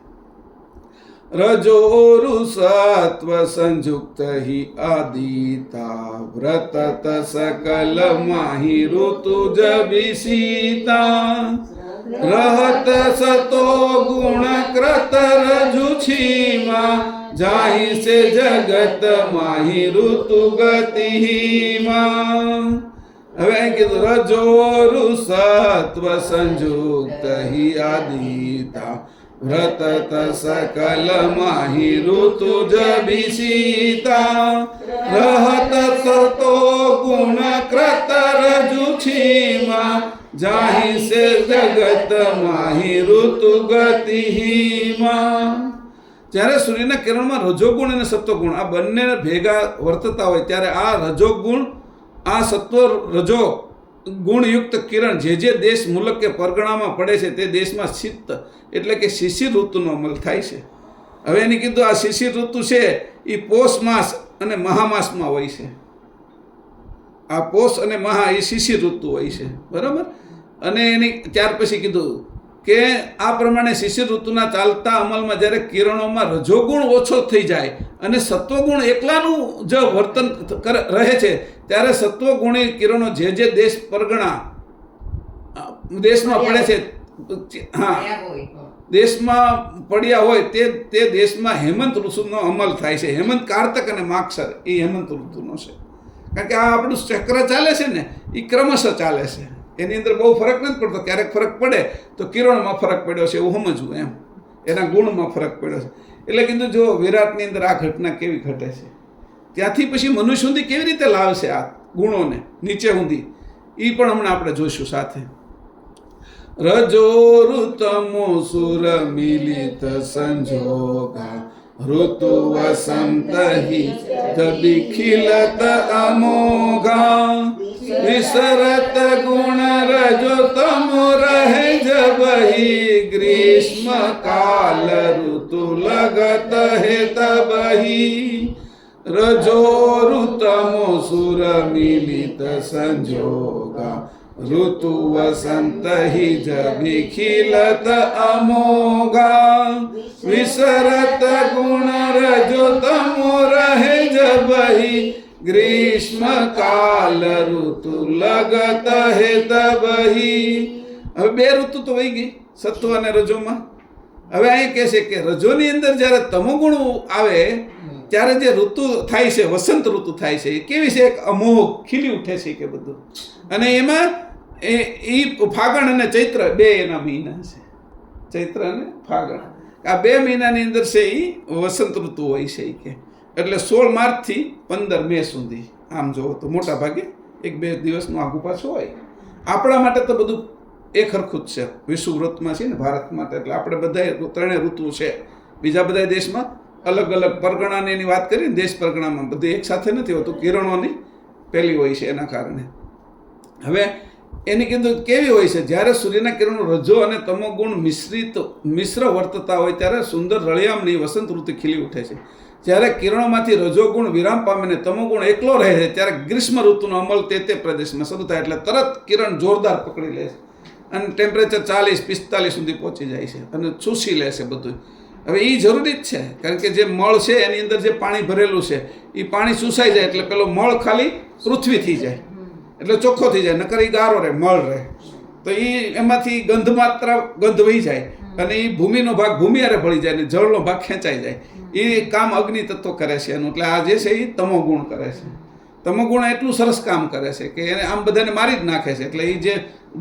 રજોરુ સત્વ સંયુક્ત હિ આદિતા વ્રતત સકલ માહી ઋતુ જબિસીતા રહત સતો ગુણ ક્રત રજુછીમાં જાહી સે જગત માહી ઋતુ ગતિમાં. હવે અહીં કીધું રજોરુ સત્વ સંયુક્ત હિ આદિતા વ્રતત સકલ માહી ઋતુ જબિસીતા રહત સતો ગુણ ક્રત રજુછીમાં જાહી સે જગત માહી ઋતુ ગતિમાં. જ્યારે સૂર્યના કિરણમાં રજોગુણ અને સત્વગુણ આ બંને ભેગા વર્તતા હોય ત્યારે આ રજોગુણ, આ સત્વ રજો ગુણયુક્ત કિરણ જે દેશ મુલક કે પરગણામાં પડે છે તે દેશમાં શીત એટલે કે શિશિર ઋતુનો અમલ થાય છે. હવે એને કીધું આ શિશિર ઋતુ છે એ પોષ માસ અને મહામાસમાં હોય છે. આ પોષ અને મહા એ શિશિર ઋતુ હોય છે, બરાબર. અને એની ત્યાર પછી કીધું કે આ પ્રમાણે શિશિર ઋતુના ચાલતા અમલમાં જ્યારે કિરણોમાં રજોગુણ ઓછો થઈ જાય અને સત્વગુણ એકલાનું જો વર્તન રહે છે ત્યારે સત્વગુણી કિરણો જે દેશ પરગણા દેશમાં પડે છે હા દેશમાં પડ્યા હોય તે દેશમાં હેમંત ઋતુનો અમલ થાય છે. હેમંત કારતક અને માગસર એ હેમંત ઋતુનો છે. કારણ કે આ આપણું ચક્ર ચાલે છે ને એ ક્રમશઃ ચાલે છે. એની અંદર બહુ ફરક નથી પડતો. ક્યારેક ફરક પડે તો કિરણમાં ફરક પડ્યો છે એવું સમજવું એમ, એના ગુણમાં ફરક પડ્યો છે. એટલે કીધું જો વિરાટની અંદર આ ઘટના કેવી ઘટે છે, ત્યાંથી પછી મનુષ્ય સુધી કેવી રીતે લાવશે આ ગુણોને નીચે સુધી, એ પણ હમણાં આપણે જોઈશું સાથે. રજો ઋતમો સુર મિલિત સંજોગા ઋતુ વસંત હિ જબિખિલત અમોઘા વિસરત ગુણ રજો તમો રહે જબહી ગ્રીષ્મ કાલ ઋતુ લગત હે તબહી રજો ઋતમો સુર મિલિત સંજોગા ઋતુ વસંત હિ જબિખિલત અમોઘા વિસરત ગુણ રજો તમો રહે જબહી ગ્રીષ્મ કાલ ઋતુ લગત હે તબહી. હવે બે ઋતુ તો વહી ગઈ સત્વ અને રજોમાં. હવે અહીં કહે છે કે રજોની અંદર જ્યારે તમોગુણ આવે ત્યારે જે ઋતુ થાય છે, વસંત ઋતુ થાય છે, એ કેવી છે? એક અમોઘ ખીલી ઉઠે છે કે બધું. અને એમાં એ ફાગણ અને ચૈત્ર બે એના મહિના છે, ચૈત્ર અને ફાગણ. આ બે મહિનાની અંદર છે એ વસંત ઋતુ હોય છે કે. એટલે 16 માર્ચથી 15 મે સુધી આમ જોવો તો મોટા ભાગે 1-2 દિવસનું આગુ પાછું હોય. આપણા માટે તો બધું એક હરખું જ છે. વિષુવવૃત્તમાં છે ને ભારત માટે, એટલે આપણે બધા ત્રણેય ઋતુ છે. બીજા બધા દેશમાં અલગ અલગ પરગણાની એની વાત કરીએ, દેશ પરગણામાં બધું એક સાથે નથી હોતું, કિરણોની પહેલી હોય છે એના કારણે. હવે એની કીધું કેવી હોય છે? જ્યારે સૂર્યના કિરણો રજો અને તમો ગુણ મિશ્ર વર્તતા હોય ત્યારે સુંદર રળિયામણી વસંત ઋતુ ખીલી ઉઠે છે. જ્યારે કિરણોમાંથી રજોગુણ વિરામ પામે ને તમોગુણ એકલો રહે છે ત્યારે ગ્રીષ્મ ઋતુનો અમલ તે પ્રદેશમાં શરૂ થાય. એટલે તરત કિરણ જોરદાર પકડી લે છે અને ટેમ્પરેચર 40-45 સુધી પહોંચી જાય છે અને ચૂસી લે છે બધું. હવે એ જરૂરી જ છે, કારણ કે જે મળ છે એની અંદર જે પાણી ભરેલું છે એ પાણી ચૂસાઈ જાય એટલે પેલો મળ ખાલી પૃથ્વી થઈ જાય, એટલે ચોખ્ખો થઈ જાય. નકર એ ગારો રહે, મળ રહે તો એ એમાંથી ગંધ વહી જાય અને એ ભૂમિનો ભાગ ભૂમિ હારે ભળી જાય અને જળનો ભાગ ખેંચાઈ જાય. એ કામ અગ્નિ તત્વ કરે છે એનું. એટલે આ જે છે એ તમો ગુણ કરે છે. તમો ગુણ એટલું સરસ કામ કરે છે કે એને આમ બધાને મારી જ નાખે છે. એટલે એ જે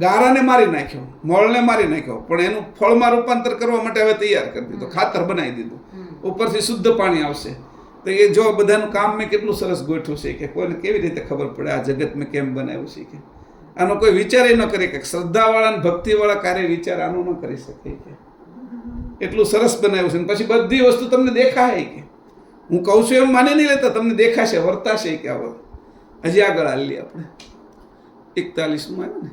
ગારાને મારી નાખ્યો, મળને મારી નાખ્યો, પણ એનું ફળમાં રૂપાંતર કરવા માટે હવે તૈયાર કરી દીધું, ખાતર બનાવી દીધું. ઉપરથી શુદ્ધ પાણી આવશે. તો એ જો બધાનું કામ મેં કેટલું સરસ ગોઠવ્યું છે કે કોઈને કેવી રીતે ખબર પડે આ જગત મેં કેમ બનાવ્યું છે કે આનો કોઈ વિચાર ન કરી કે શ્રદ્ધાવાળા અને ભક્તિવાળા કાર્ય વિચાર આનો ન કરી શકે કે એટલું સરસ બનાવ્યું છે. પછી બધી વસ્તુ તમને દેખાય કે હું કહું છું એમ માની નહીં લેતા, તમને દેખાશે, વર્તાશે કે આવો. હજી આગળ હાલીએ આપણે 41માં આવ્યું ને.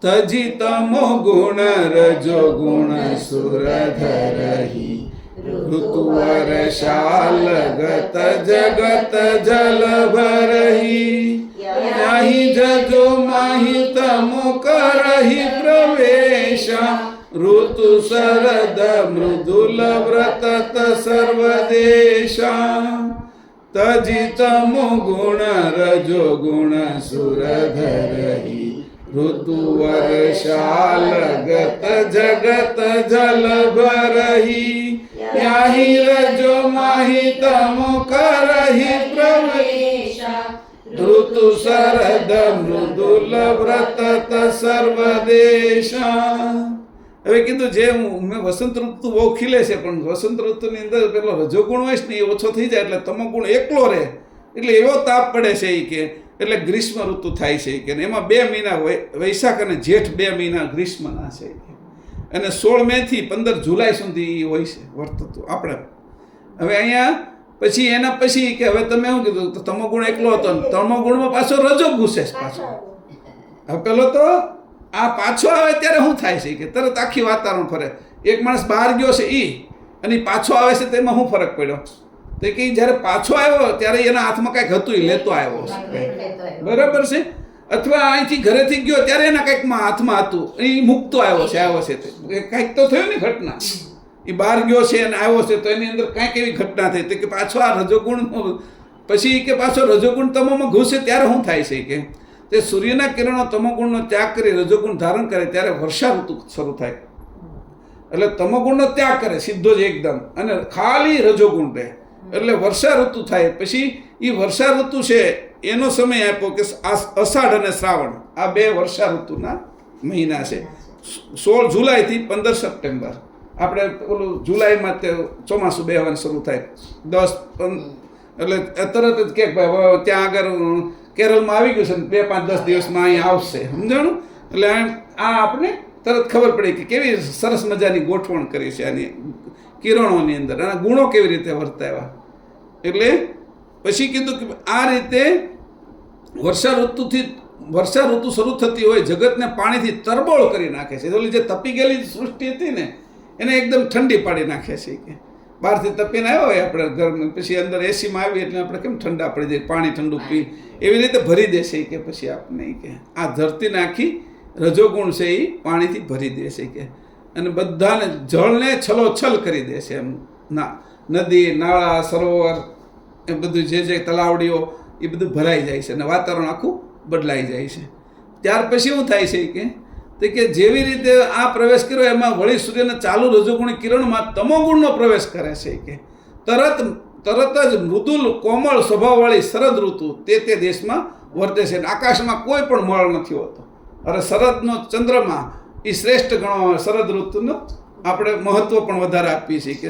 તજી તમો ગુણ રજો ગુણ સુરધરહી ઋતુ વર્ષાલ ગત જગત જલ ભરહી યાહી જજો માહી તમો કરહી પ્રવેશા ઋતુ શરદ મૃદુલ વ્રતત સર્વદેશા તજી તમો ગુણ રજો ગુણ સુરધરહી ઋતુ વર્ષાલ ગત જગત જલ ભરહી યાહી રજો માહી તમો કરહી પ્રવેશા ઋતુ શરદ મૃદુલ વ્રતત સર્વદેશા. હવે કીધું જે મેં વસંત ઋતુ બહુ ખીલે છે, પણ વસંત ઋતુની અંદર પેલો રજોગુણ હોય ને એ ઓછો થઈ જાય એટલે તમોગુણ એકલો રહે, એટલે એવો તાપ પડે છે એ કે એટલે ગ્રીષ્મ ઋતુ થાય છે કે એમાં 2 મહિના હોય, વૈશાખ અને જેઠ 2 મહિના ગ્રીષ્મના છે અને 16 મે થી 15 જુલાઈ સુધી હોય છે વર્તતું આપણે. હવે અહીંયા પછી એના પછી કે હવે તમે શું કીધું તો તમોગુણ એકલો હતો, તમોગુણમાં પાછો રજો ઘૂસે પાછો. હવે પેલો તો આ પાછો આવે ત્યારે શું થાય છે કે તરત આખી વાતાવરણ ફરે. એક માણસ બહાર ગયો છે એ અને પાછો આવે છે તેમાં શું ફરક પડ્યો? તો કે જ્યારે પાછો આવ્યો ત્યારે એના હાથમાં કંઈક હતું, એ લેતો આવ્યો છે, બરાબર છે. અથવા અહીંથી ઘરેથી ગયો ત્યારે એના કંઈકમાં હાથમાં હતું, એ મૂકતો આવ્યો છે તે કંઈક તો થયું ને ઘટના. એ બહાર ગયો છે અને આવ્યો છે તો એની અંદર કાંઈક એવી ઘટના થઈ તો કે પાછો આ રજોગુણ પછી કે પાછો રજોગુણ તમામાં ઘૂસે ત્યારે શું થાય છે કે તે સૂર્યના કિરણો તમોગુણનો ત્યાગ કરી રજોગુણ ધારણ કરે ત્યારે વર્ષા ઋતુ શરૂ થાય. એટલે તમોગુણનો ત્યાગ કરે સીધો જ એકદમ, અને ખાલી રજોગુણ રહે એટલે વર્ષા ઋતુ થાય. પછી એ વર્ષા ઋતુ છે એનો સમય આપ્યો કે અષાઢ અને શ્રાવણ, આ 2 વર્ષા ઋતુના મહિના છે. 16 જુલાઈથી 15 સપ્ટેમ્બર આપણે ઓલું જુલાઈમાં તે ચોમાસું બેહવાનું શરૂ થાય. 10 એટલે તરત જ કે ભાઈ ત્યાં આગળ કેરળમાં આવી ગયું છે ને 2-5-10 દિવસમાં અહીં આવશે, સમજાણું? એટલે આ આપણે તરત ખબર પડી કે કેવી સરસ મજાની ગોઠવણ કરી છે આની કિરણોની અંદર, અને ગુણો કેવી રીતે વર્તાવ્યા. એટલે પછી કીધું કે આ રીતે વર્ષા ઋતુ શરૂ થતી હોય જગતને પાણીથી તરબોળ કરી નાખે છે. ઓલી જે તપી ગયેલી સૃષ્ટિ હતી ને એને એકદમ ઠંડી પાડી નાખે છે. કે બહારથી તપીને આવ્યો હોય આપણે ઘરમાં, પછી અંદર એસીમાં આવી એટલે આપણે કેમ ઠંડા પડી જાય, પાણી ઠંડુ પી એવી રીતે ભરી દેશે કે પછી આપણે કે આ ધરતીને આખી રજોગુણ છે એ પાણીથી ભરી દેશે કે, અને બધાને જળને છલોછલ કરી દેશે. એમ નદી, નાળા, સરોવર એ બધું જે તલાવડીઓ એ બધું ભરાઈ જાય છે અને વાતાવરણ આખું બદલાઈ જાય છે. ત્યાર પછી શું થાય છે કે જેવી રીતે આ પ્રવેશ કર્યો એમાં વળી સૂર્યના ચાલુ રજોગુણી કિરણમાં તમોગુણનો પ્રવેશ કરે છે કે તરત જ મૃદુલ કોમળ સ્વભાવવાળી શરદ ઋતુ તે દેશમાં વર્તે છે. આકાશમાં કોઈ પણ મળ નથી હોતો. અરે શરદનો ચંદ્રમા એ શ્રેષ્ઠ ગણો. શરદ ઋતુનો આપણે મહત્વ પણ વધારે આપીએ છીએ કે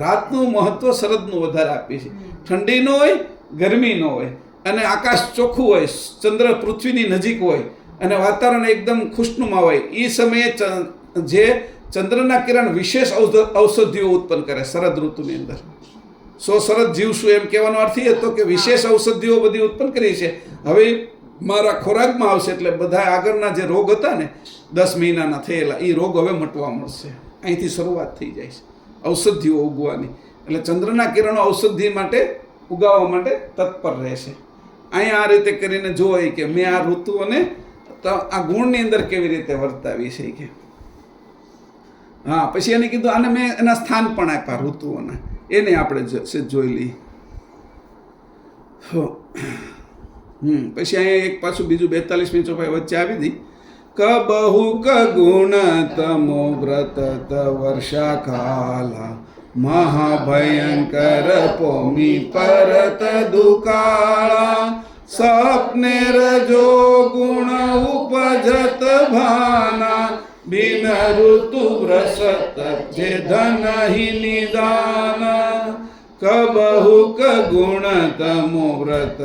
રાતનું મહત્વ શરદનું વધારે આપીએ છીએ. ઠંડી ન હોય, ગરમી ન હોય, અને આકાશ ચોખ્ખું હોય, ચંદ્ર પૃથ્વીની નજીક હોય, અને વાતાવરણ એકદમ ખુશનુમા હોય. એ સમયે જે ચંદ્રના કિરણ વિશેષ ઔષધિઓ ઉત્પન્ન કરે શરદ ઋતુની અંદર. 100 શરદ જીવશું એમ કહેવાનો અર્થ એ હતો કે વિશેષ ઔષધિઓ બધી ઉત્પન્ન કરી છે. હવે મારા ખોરાકમાં આવશે એટલે બધા આગળના જે રોગ હતા ને 10 મહિનાના થયેલા એ રોગ હવે મટવા મળશે. અહીંથી શરૂઆત થઈ જાય છે ઔષધિઓ ઉગવાની. એટલે ચંદ્રના કિરણો ઔષધિ માટે ઉગાવવા માટે તત્પર રહેશે. અહીંયા આ રીતે કરીને જોવાય કે મેં આ ઋતુઓને આ ગુણની અંદર કેવી રીતે વર્તાવી છે કે હા. પછી એને કીધું આને મેં એના સ્થાન પણ આપ્યા ઋતુઓના, એને આપણે જોઈ લઈએ. પછી અહીંયા એક પાછું બીજું 42મી ચોપાઈ વચ્ચે આવી હતી. કબહુ કગુણ તમો વ્રત વર્ષા કાલા મહાભયંકર પોમી પરત દુકાળા સપને રજો ગુણ ઉપજત ભાના બિન ઋતુ વ્રસત જે ધન હિ નિદાન કબહુ કગુણ તમો વ્રત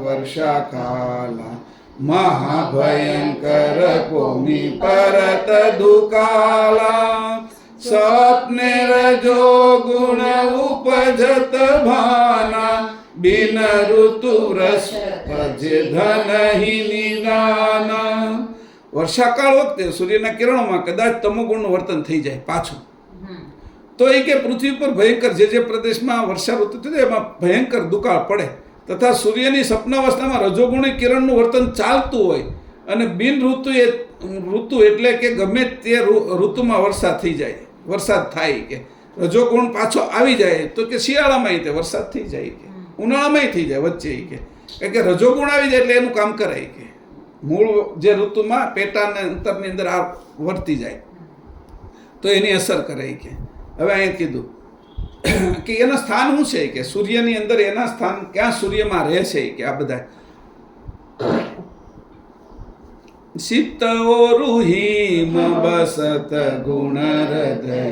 વર્ષા કાલા મહાભયંકર પોમી પરત દુકાળા સપને રજો ગુણ ઉપજત ભાના બિન ઋતુ રસ જે ધન હિ નિદાન. વર્ષાકાળ વખતે સૂર્યના કિરણોમાં કદાચ તમોગુણનું વર્તન થઈ જાય પાછું, તો એ કે પૃથ્વી પર ભયંકર જે પ્રદેશમાં વર્ષા ઋતુ થતી એમાં ભયંકર દુકાળ પડે, તથા સૂર્યની સપનાવસ્થામાં રજોગુણી કિરણનું વર્તન ચાલતું હોય, અને બિન ઋતુ એટલે કે ગમે તે ઋતુમાં વરસાદ થઈ જાય, વરસાદ થાય કે રજોગુણ પાછો આવી જાય તો કે શિયાળામાં તે વરસાદ થઈ જાય કે ઉનાળામાં થઈ જાય વચ્ચે કે કારણ કે રજોગુણ આવી જાય એટલે એનું કામ કરાય કે મૂળ જે ઋતુમાં પેટાને અંતરની અંદર આ વર્તી જાય તો એની અસર કરાય કે. હવે અહીંયા કીધું કે એના સ્થાન શું છે કે સૂર્યની અંદર એના સ્થાન ક્યાં સૂર્યમાં રહે છે કે આ બધા શીતઓરુ હિમ બસત ગુણ હૃદય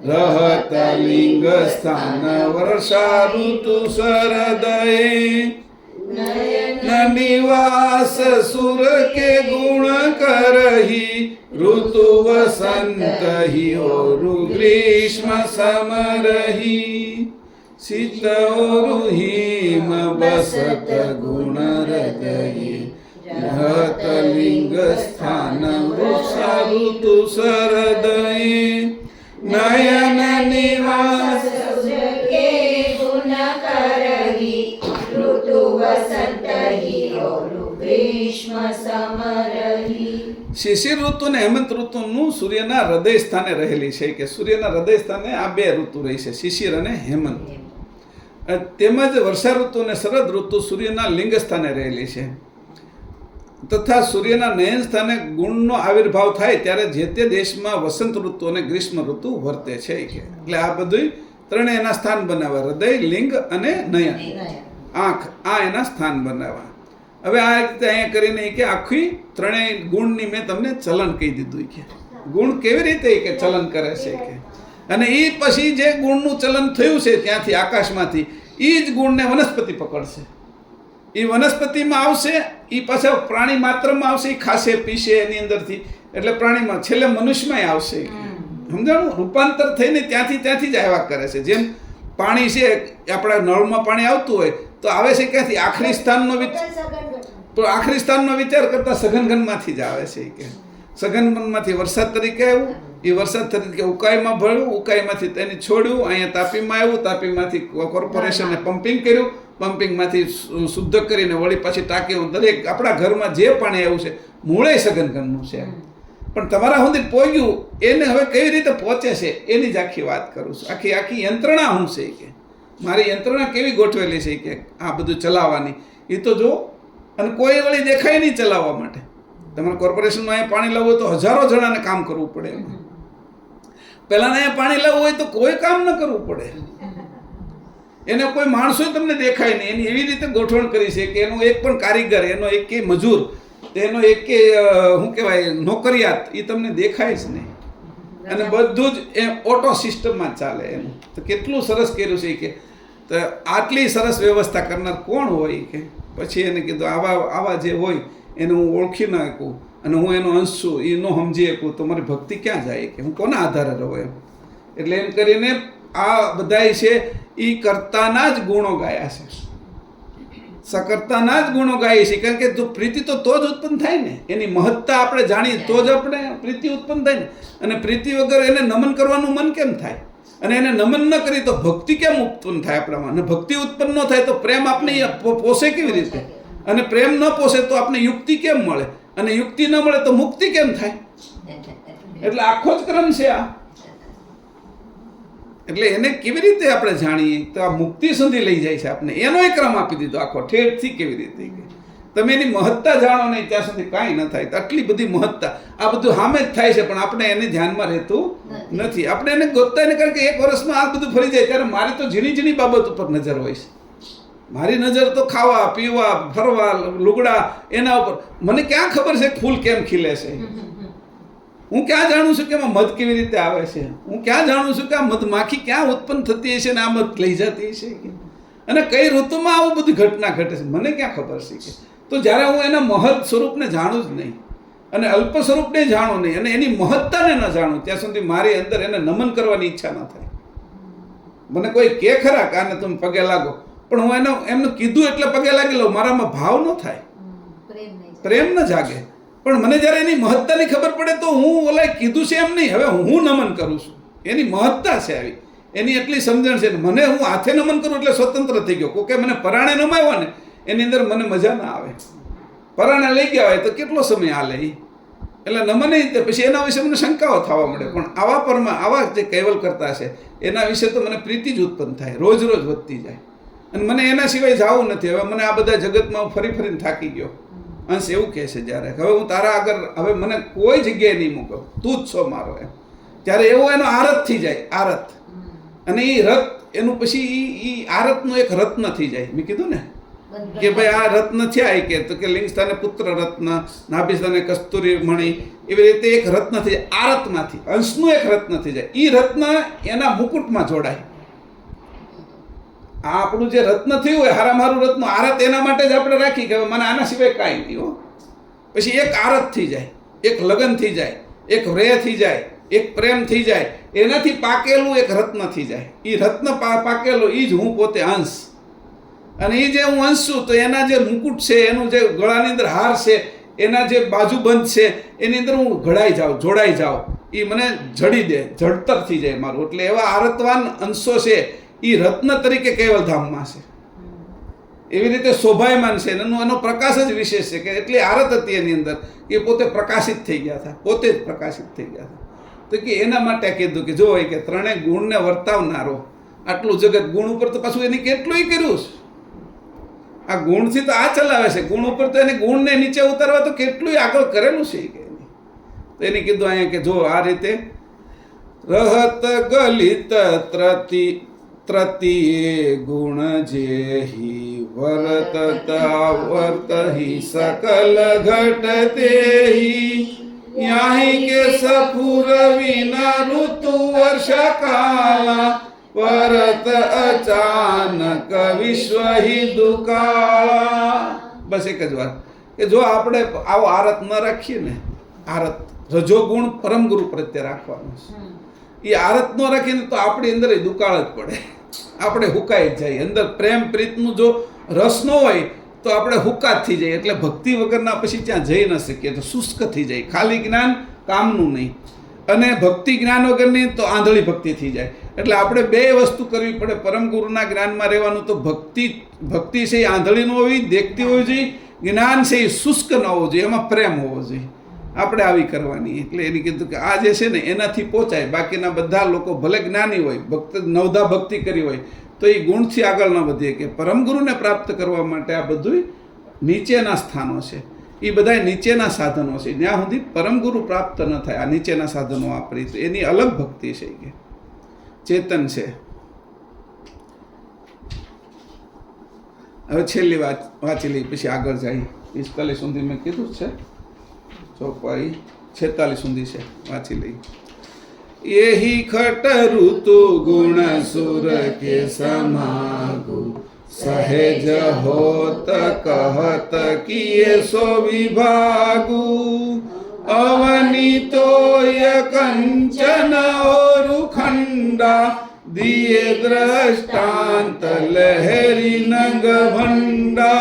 રહત લિંગ સ્થાન વર્ષા ઋતુ શરદય નિવાસ સુર કે ગુણ કરહી ઋતુ વસંત હિ ઓરુ ગ્રીષ્મ સમરહી શીતઓરુ હિમ બસત ગુણ હૃદય રહત લિંગ સ્થાન વર્ષા ઋતુ શરદય નયન નિવાસ કે ગુણ કરહી ઋતુ વસંત હિ ઓરુ ગ્રીષ્મ સમરહી. શિશિર ઋતુ અને હેમંત ઋતુનું સૂર્યના હૃદય સ્થાને રહેલી છે કે સૂર્યના હૃદય સ્થાને આ 2 ઋતુ રહી છે, શિશિર અને હેમંત. તેમજ વર્ષા ઋતુ અને શરદ ઋતુ સૂર્યના લિંગ સ્થાને રહેલી છે. તથા સૂર્યના નયન સ્થાને ગુણનો આવિર્ભાવ થાય ત્યારે જે તે દેશમાં વસંત ઋતુ અને ગ્રીષ્મ ઋતુ વર્તે છે કે એટલે આ બધું ત્રણેય એના સ્થાન બનાવ્યા, હૃદય, લિંગ અને નયન, આંખ, આ એના સ્થાન બનાવ્યા. હવે આ રીતે અહીંયા કરીને કે આખી ત્રણેય ગુણની મેં તમને ચલન કહી દીધું કે ગુણ કેવી રીતે કે ચલન કરે છે કે, અને એ પછી જે ગુણનું ચલન થયું છે ત્યાંથી આકાશમાંથી એ જ ગુણને વનસ્પતિ પકડશે, એ વનસ્પતિમાં આવશે, એ પાછા પ્રાણી માત્રમાં આવશે, એ ખાશે પીશે એની અંદરથી, એટલે પ્રાણીમાં છેલ્લે મનુષ્યમાં આવશે. સમજાણું? રૂપાંતર થઈને ત્યાંથી જ આવ્યા કરે છે. જેમ પાણી છે આપણા નળમાં પાણી આવતું હોય તો આવે છે ક્યાંથી? આખરી સ્થાનનો વિચાર કરતા સઘનઘનમાંથી જ આવે છે કે સઘનઘનમાંથી વરસાદ તરીકે આવ્યું, એ વરસાદ તરીકે ઉકાઈમાં ભળ્યું, ઉકાઈમાંથી તેને છોડ્યું, અહીંયા તાપીમાં આવ્યું, તાપીમાંથી કોર્પોરેશને પમ્પિંગ કર્યું, પમ્પિંગમાંથી શુદ્ધ કરીને વળી પાછી ટાંકી. દરેક આપણા ઘરમાં જે પાણી આવ્યું છે મૂળે સઘનઘનનું છે, પણ તમારા સુધી પહોંચ્યું એને હવે કેવી રીતે પહોંચે છે એની જ આખી વાત કરું છું. આખી યંત્રણા શું છે કે મારી યંત્રણા કેવી ગોઠવેલી છે કે આ બધું ચલાવવાની, એ તો જો. અને કોઈ વળી દેખાય નહીં ચલાવવા માટે. તમારે કોર્પોરેશનમાં અહીંયા પાણી લાવવું હોય તો હજારો જણાને કામ કરવું પડે. પહેલાં અહીંયા પાણી લાવવું હોય તો કોઈ કામ ન કરવું પડે, એને કોઈ માણસો તમને દેખાય નહીં. એની એવી રીતે ગોઠવણ કરી છે કે એનો એક પણ કારીગર, એનો એક કે મજૂર, એનો એક કે શું કહેવાય નોકરિયાત, એ તમને દેખાય જ નહીં. અને બધું જ એ ઓટો સિસ્ટમમાં ચાલે. એનું તો કેટલું સરસ કર્યું છે કે આટલી સરસ વ્યવસ્થા કરનાર કોણ હોય કે પછી એને કીધું આવા જે હોય એને હું ઓળખી ન શકું અને હું એનો અંશ છું એ ન સમજી શકું તો મારી ભક્તિ ક્યાં જાય કે હું કોના આધારે રહું એમ. એટલે એમ કરીને આ બધાય છે એ કર્તાના જ ગુણો ગાયા છે, સકર્તાના જ ગુણો ગાઈએ છીએ. કારણ કે જો પ્રીતિ તો જ ઉત્પન્ન થાય ને, એની મહત્તા આપણે જાણીએ તો જ આપણે પ્રીતિ ઉત્પન્ન થાય ને. અને પ્રીતિ વગર એને નમન કરવાનું મન કેમ થાય? અને એને નમન ન કરી તો ભક્તિ કેમ ઉત્પન્ન થાય આપણામાં? અને ભક્તિ ઉત્પન્ન ન થાય તો પ્રેમ આપણે પોષે કેવી રીતે? અને પ્રેમ ન પોષે તો આપણે યુક્તિ કેમ મળે? અને યુક્તિ ન મળે તો મુક્તિ કેમ થાય? એટલે આખો જ ક્રમ છે આ. એટલે એને કેવી રીતે આપણે જાણીએ તો આ મુક્તિ સુધી લઈ જાય છે આપણે, એનો એક ક્રમ આપી દીધો આખો ઠેઠથી. કેવી રીતે તમે એની મહત્તા જાણો નહીં ત્યાં સુધી કાંઈ ન થાય. આટલી બધી મહત્તા આ બધું સામે જ થાય છે પણ આપણે એને ધ્યાનમાં રહેતું નથી. આપણે એને ગોતતા ને, કારણ કે એક વર્ષમાં આ બધું ફરી જાય ત્યારે મારી તો ઝીણી બાબત ઉપર નજર હોય છે. મારી નજર તો ખાવા પીવા ફરવા લુગડા એના ઉપર. મને ક્યાં ખબર છે ફૂલ કેમ ખીલે છે? હું ક્યાં જાણું છું કે એમાં મધ કેવી રીતે આવે છે? હું ક્યાં જાણું છું કે આ મધમાખી ક્યાં ઉત્પન્ન થતી હશે ને આ મધ લઈ જતી હશે કે, અને કઈ ઋતુમાં આવું બધી ઘટના ઘટે છે મને ક્યાં ખબર છે કે? તો જ્યારે હું એના મહৎ સ્વરૂપને જાણું જ નહીં અને અલ્પ સ્વરૂપને જાણું નહીં અને એની મહત્તાને ન જાણું ત્યાં સુધી મારી અંદર એને નમન કરવાની ઈચ્છા ન થાય. મને કોઈ કે ખરા કે આને તમે પગે લાગો, પણ હું એમને કીધું એટલે પગે લાગી લઉં, મારામાં ભાવ ન થાય, પ્રેમ ન જાગે. પણ મને જ્યારે એની મહત્તાની ખબર પડે તો હું ઓલા કીધું છે એમ નહીં, હવે હું નમન કરું છું. એની મહત્તા છે આવી, એની એટલી સમજણ છે. મને હું હાથે નમન કરું એટલે સ્વતંત્ર થઈ ગયો. કોકે મને પરાણે નમાવ્યો ને એની અંદર મને મજા ના આવે. પરાણે લઈ ગયા હોય તો કેટલો સમય હાલે એટલે નમને પછી એના વિશે મને શંકાઓ થવા મળે. પણ આવા જે કૈવલ કરતા છે એના વિશે તો મને પ્રીતિ જ ઉત્પન્ન થાય, રોજ વધતી જાય. અને મને એના સિવાય જવું નથી. હવે મને આ બધા જગતમાં ફરીને થાકી ગયો. અંશ એવું કહે છે જ્યારે હવે હું તારા આગળ હવે મને કોઈ જગ્યાએ નહીં મૂકો, તું જ છો મારો એમ. ત્યારે એવો એનો આરત થઈ જાય, આરત. અને એ રત એનું પછી એ આરતનું એક રત્ન થઈ જાય. મેં કીધું ને કે ભાઈ આ રત્ન થયા કે તો કે લિંગ સ્થાને પુત્ર રત્ન, નાભી સ્થાને કસ્તુરી મણી, એવી રીતે એક રત્ન થઈ જાય. આરતમાંથી અંશનું એક રત્ન થઈ જાય. એ રત્ન એના મુકુટમાં જોડાય. આ આપણું જે રત્ન થયું હોય હારામારું રત્ન, આરત એના માટે જ આપણે રાખી કે મને આના સિવાય કાંઈ નહીં હો. પછી એક આરત થઈ જાય, એક લગન થઈ જાય, એક વ્રેહ થઈ જાય, એક પ્રેમ થઈ જાય. એનાથી પાકેલું એક રત્ન થઈ જાય. એ રત્ન પાકેલું એ જ હું પોતે અંશ. અને એ જે હું અંશ છું તો એના જે મુકુટ છે, એનું જે ગળાની અંદર હાર છે, એના જે બાજુબંધ છે એની અંદર હું ઘડાઈ જાઉં, જોડાઈ જાઉં. એ મને જડી દે, જડતર થઈ જાય મારું. એટલે એવા આરતવાન અંશો છે એ રત્ન તરીકે કૈવલધામમાં છે. એવી રીતે શોભાયમાન છે. એનો પ્રકાશ જ વિશેષ છે કે એટલી આરત હતી એની અંદર એ પોતે પ્રકાશિત થઈ ગયા હતા, પોતે જ પ્રકાશિત થઈ ગયા હતા. તો કે એના માટે કીધું કે જો કે ત્રણેય ગુણને વર્તાવનારો આટલું જગત ગુણ ઉપર તો પાછું એની કેટલું કર્યું છે. આ ગુણથી તો આ ચલાવે છે, ગુણ ઉપર તો એને ગુણને નીચે ઉતારવા તો કેટલું આગળ કરેલું છે કે તો એને કીધું અહીંયા કે જો આ રીતે રહત ગલિત ત્રતિએ ગુણ જેહી વર્તત વર્તહી સકલ ઘટતેહી યાહી કે સફુર વિના ઋતુ વર્ષ કાલા પરત અચાનક વિશ્વ હિ દુકાળા. બસ એક જ વાત કે જો આપણે આવો આરત ન રાખીએ ને, આરત રજોગુણ પરમ ગુરુ પ્રત્યે રાખવાનો છે, એ આરત ન રાખીને તો આપણી અંદર એ દુકાળ જ પડે, આપણે હુકાઈ જ જાય. અંદર પ્રેમ પ્રીતનું જો રસ ન હોય તો આપણે હુકા જ થઈ જાય. એટલે ભક્તિ વગરના પછી ત્યાં જઈ ન શકીએ, તો શુષ્ક થઈ જાય. ખાલી જ્ઞાન કામનું નહીં, અને ભક્તિ જ્ઞાન વગરની તો આંધળી ભક્તિ થઈ જાય. એટલે આપણે બે વસ્તુ કરવી પડે. પરમ ગુરુના જ્ઞાનમાં રહેવાનું તો ભક્તિ છે એ આંધળી ન હોવી, દેખતી હોવી જોઈએ. જ્ઞાન છે એ શુષ્ક ન હોવું જોઈએ, એમાં પ્રેમ હોવો જોઈએ. આપણે આવી કરવાની. એટલે એને કીધું કે આ જે છે ને એનાથી પહોંચાય. બાકીના બધા લોકો ભલે જ્ઞાની હોય, નવધા ભક્તિ કરી હોય, તો એ ગુણથી આગળ ન વધીએ. કે પરમ ગુરુને પ્રાપ્ત કરવા માટે આ બધું નીચેના સ્થાનો છે, એ બધા નીચેના સાધનો છે. જ્યાં સુધી પરમ ગુરુ પ્રાપ્ત ન થાય આ નીચેના સાધનો વાપરી, તો એની અલગ ભક્તિ છે કે ચેતન છે. હવે છેલ્લી વાત વાંચી લઈ, પછી આગળ જાય. 45 સુધી મેં કીધું છે, ચોપાઈ 46 સુધી છે, વાંચી લઈ. यही खट ऋतु गुण सुर के समागु सहज होत कहत किए सो विभागु अवनीतोय कंचन और खंडा दिए दृष्टांत लहरी नंग भंडा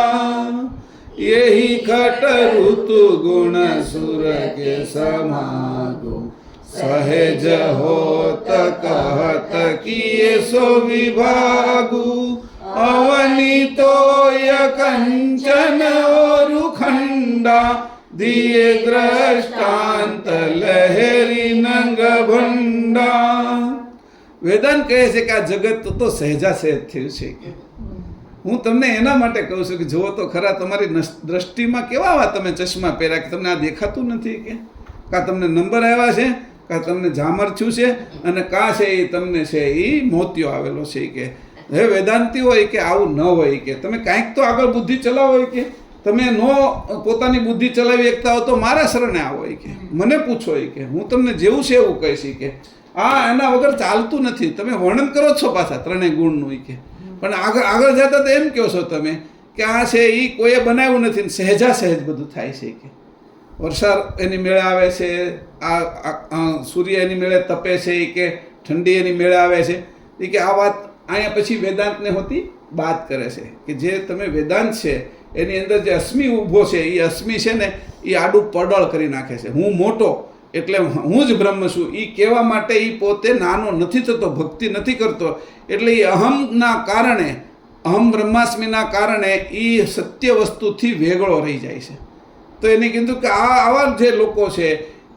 यही खट ऋतु गुण सुर के समागु सहज होत कहत किए सो विभागु अवनीतोय कंचन और खंडा दिए दृष्टांत लहरी नंग भंडा. વેદાંત કહે છે કે આ જગત તો સહેજા સહેજ થયું છે. કે હું તમને એના માટે કહું છું કે જુઓ તો ખરા, તમારી દ્રષ્ટિમાં કેવા આવા તમે ચશ્મા પહેર્યા કે તમને આ દેખાતું નથી, કે કા તમને નંબર આવ્યા છે, કા તમને ઝામર થયું છે, અને કા છે એ તમને છે એ મોતિયો આવેલો છે. કે હવે વેદાંતિ હોય કે આવું ન હોય, કે તમે કાંઈક તો આગળ બુદ્ધિ ચલાવો, કે તમે નો પોતાની બુદ્ધિ ચલાવી શકતા હો તો મારા શરણે આવો, કે મને પૂછો, કે હું તમને જેવું છે એવું કહીશ. કે આ એના વગર ચાલતું નથી. તમે વર્ણન કરો છો પાછા ત્રણેય ગુણનું, કે પણ આગળ જતા તો એમ કહો છો તમે કે આ છે એ કોઈએ બનાવ્યું નથી, ને સહેજા સહેજ બધું થાય છે. કે વરસાદ એની મેળે આવે છે, આ સૂર્ય એની મેળે તપે છે, કે ઠંડી એની મેળે આવે છે. એ કે આ વાત અહીંયા પછી વેદાંતને હોતી બાદ કરે છે. કે જે તમે વેદાંત છે એની અંદર જે અસ્મિ ઊભો છે, એ અસ્મિ છે ને એ આડું પડળ કરી નાખે છે. હું મોટો એટલે હું જ બ્રહ્મ છું એ કહેવા માટે એ પોતે નાનો નથી થતો, ભક્તિ નથી કરતો. એટલે એ અહમના કારણે, અહમ બ્રહ્માસ્મિના કારણે એ સત્ય વસ્તુથી વેગળો રહી જાય છે. તો એને કીધું કે આવા જે લોકો છે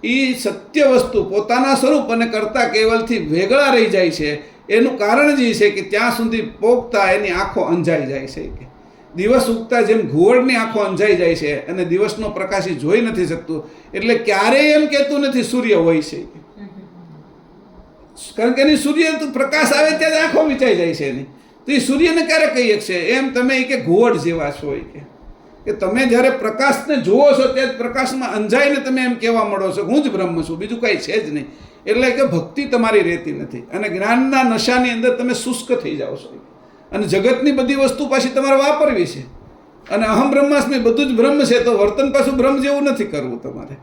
એ સત્ય વસ્તુ પોતાના સ્વરૂપ અને કરતા કેવલથી વેગળા રહી જાય છે. એનું કારણ જ એ છે કે ત્યાં સુધી પોગતા એની આંખો અંજાઈ જાય છે. કે દિવસ ઉગતા જેમ ઘુવડની આંખો અંજાઈ જાય છે અને દિવસનો પ્રકાશ એ જોઈ નથી શકતું, એટલે ક્યારેય એમ કહેતું નથી સૂર્ય હોય છે. કારણ કે એની સૂર્ય પ્રકાશ આવે ત્યારે આંખો વિચાઈ જાય છે એની, તો એ સૂર્યને ક્યારે કહી શકશે? એમ તમે કે ઘુવડ જેવા છો. કે તમે જ્યારે પ્રકાશને જુઓ છો ત્યારે પ્રકાશમાં અંજાઈને તમે એમ કહેવા મળો છો હું જ બ્રહ્મ છું, બીજું કાંઈ છે જ નહીં. એટલે કે ભક્તિ તમારી રહેતી નથી, અને જ્ઞાનના નશાની અંદર તમે શુષ્ક થઈ જાઓ છો. અને જગતની બધી વસ્તુ પાછી તમારે વાપરવી છે, અને અહમ બ્રહ્માસ્મિ બધું જ બ્રહ્મ છે, તો વર્તન પાછું બ્રહ્મ જેવું નથી કરવું. તમારે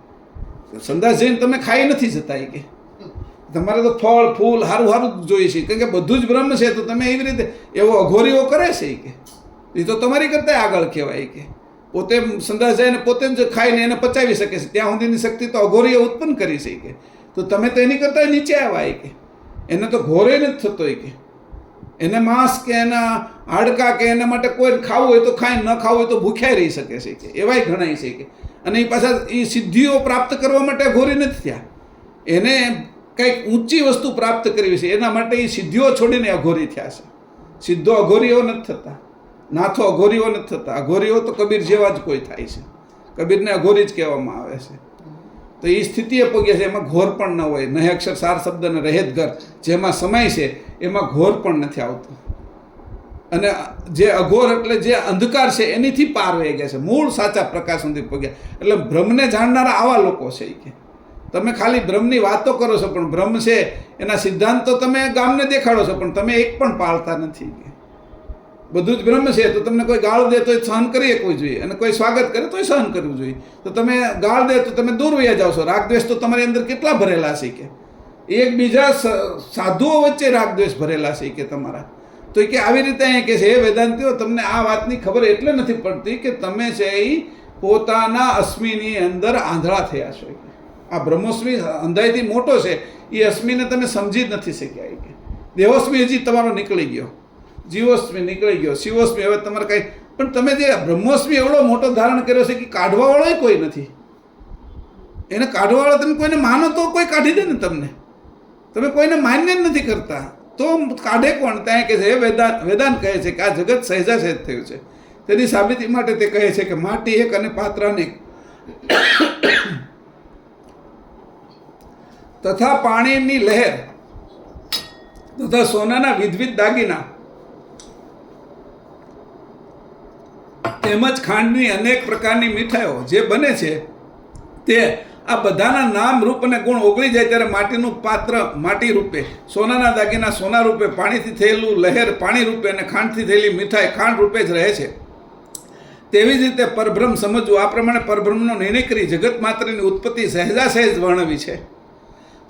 સંદાસ જઈને તમે ખાઈ નથી જતા, કે તમારે તો ફળ ફૂલ સારું સારું જોઈએ છે, કારણ કે બધું જ બ્રહ્મ છે. તો તમે એવી રીતે એવો અઘોરીઓ કરે છે, કે એ તો તમારી કરતાં આગળ કહેવાય. કે પોતે સંદાસ જઈને પોતે જ ખાઈને એને પચાવી શકે છે, ત્યાં સુધીની શક્તિ તો અઘોરીએ ઉત્પન્ન કરી છે. કે તો તમે તો એની કરતાં નીચે આવ્યા. કે એને તો ઘોરે નથી થતો. કે એને માંસ કે એના હાડકા કે એના માટે કોઈ ખાવું હોય તો ખાય, ન ખાવું હોય તો ભૂખ્યા રહી શકે છે. કે એવાય ઘણાય છે. કે અને એ પાછા એ સિદ્ધિઓ પ્રાપ્ત કરવા માટે અઘોરી નથી થયા, એને કંઈક ઊંચી વસ્તુ પ્રાપ્ત કરવી છે એના માટે એ સિદ્ધિઓ છોડીને અઘોરી થયા છે. સિદ્ધો અઘોરીઓ નથી થતા. નાથો અઘોરીઓ નથી થતા. અઘોરીઓ તો કબીર જેવા જ કોઈ થાય છે. કબીરને અઘોરી જ કહેવામાં આવે છે. તો એ સ્થિતિએ પહોંચ્યા છે, એમાં ઘોર પણ ન હોય. નહે અક્ષર સાર શબ્દને રહેત ઘર જેમાં સમય છે એમાં ઘોર પણ નથી આવતો. અને જે અઘોર એટલે જે અંધકાર છે એનીથી પાર વહી ગયા છે, મૂળ સાચા પ્રકાશ સુધી પહોંચ્યા. એટલે બ્રહ્મને જાણનારા આવા લોકો છે કે તમે ખાલી બ્રહ્મની વાતો કરો છો, પણ બ્રહ્મ છે એના સિદ્ધાંતો તમે ગામને દેખાડો છો, પણ તમે એક પણ પાળતા નથી. બધું જ બ્રહ્મ છે તો તમને કોઈ ગાળ દે તો સહન કરી શકવું જોઈએ, અને કોઈ સ્વાગત કરે તો સહન કરવું જોઈએ. તો તમે ગાળ દે તો તમે દૂર વયા જાઓ છો. રાગદ્વેષ તો તમારી અંદર કેટલા ભરેલા છે કે એકબીજા સાધુઓ વચ્ચે રાગદ્વેષ ભરેલા છે કે તમારા. તો કે આવી રીતે અહીંયા કે છે, હે વેદાંતિઓ, તમને આ વાતની ખબર એટલે નથી પડતી કે તમે છે એ પોતાના અસ્મિની અંદર આંધળા થયા છો. આ બ્રહ્મોસ્મી અંધાઈથી મોટો છે, એ અસ્મિને તમે સમજી જ નથી શક્યા. કે દેહોસ્મી હજી તમારો નીકળી ગયો, જીવોસ્મી નીકળી ગયો, શિવોસ્મી હવે તમારે કાંઈ, પણ તમે જે બ્રહ્મોસ્મી એવડો મોટો ધારણ કર્યો છે કે કાઢવાવાળો કોઈ નથી. એને કાઢવાવાળો તમે કોઈને માનો તો કોઈ કાઢી દે ને તમને. તમે કોઈને માન્ય જ નથી કરતા તો કાઢે કોણ? ત્યાં કહે છે, વેદાંત કહે છે કે આ જગત સહેજા સહેજ થયું છે. તેની સાબિતી માટે તે કહે છે કે માટી એક અને પાત્ર અનેક, તથા પાણીની લહેર તથા સોનાના વિધવિધ દાગીના તેમજ ખાંડની અનેક પ્રકારની મીઠાઈઓ જે બને છે તે આ બધાના નામ રૂપ અને ગુણ ઓગળી જાય ત્યારે માટીનું પાત્ર માટી રૂપે, સોનાના દાગીના સોના રૂપે, પાણીથી થયેલું લહેર પાણી રૂપે અને ખાંડથી થયેલી મીઠાઈ ખાંડ રૂપે જ રહે છે. તેવી જ રીતે પરબ્રહ્મ સમજવું. આ પ્રમાણે પરબ્રહ્મનો નિર્ણય કરી જગત માત્રની ઉત્પત્તિ સહેજા સહેજ વર્ણવી છે.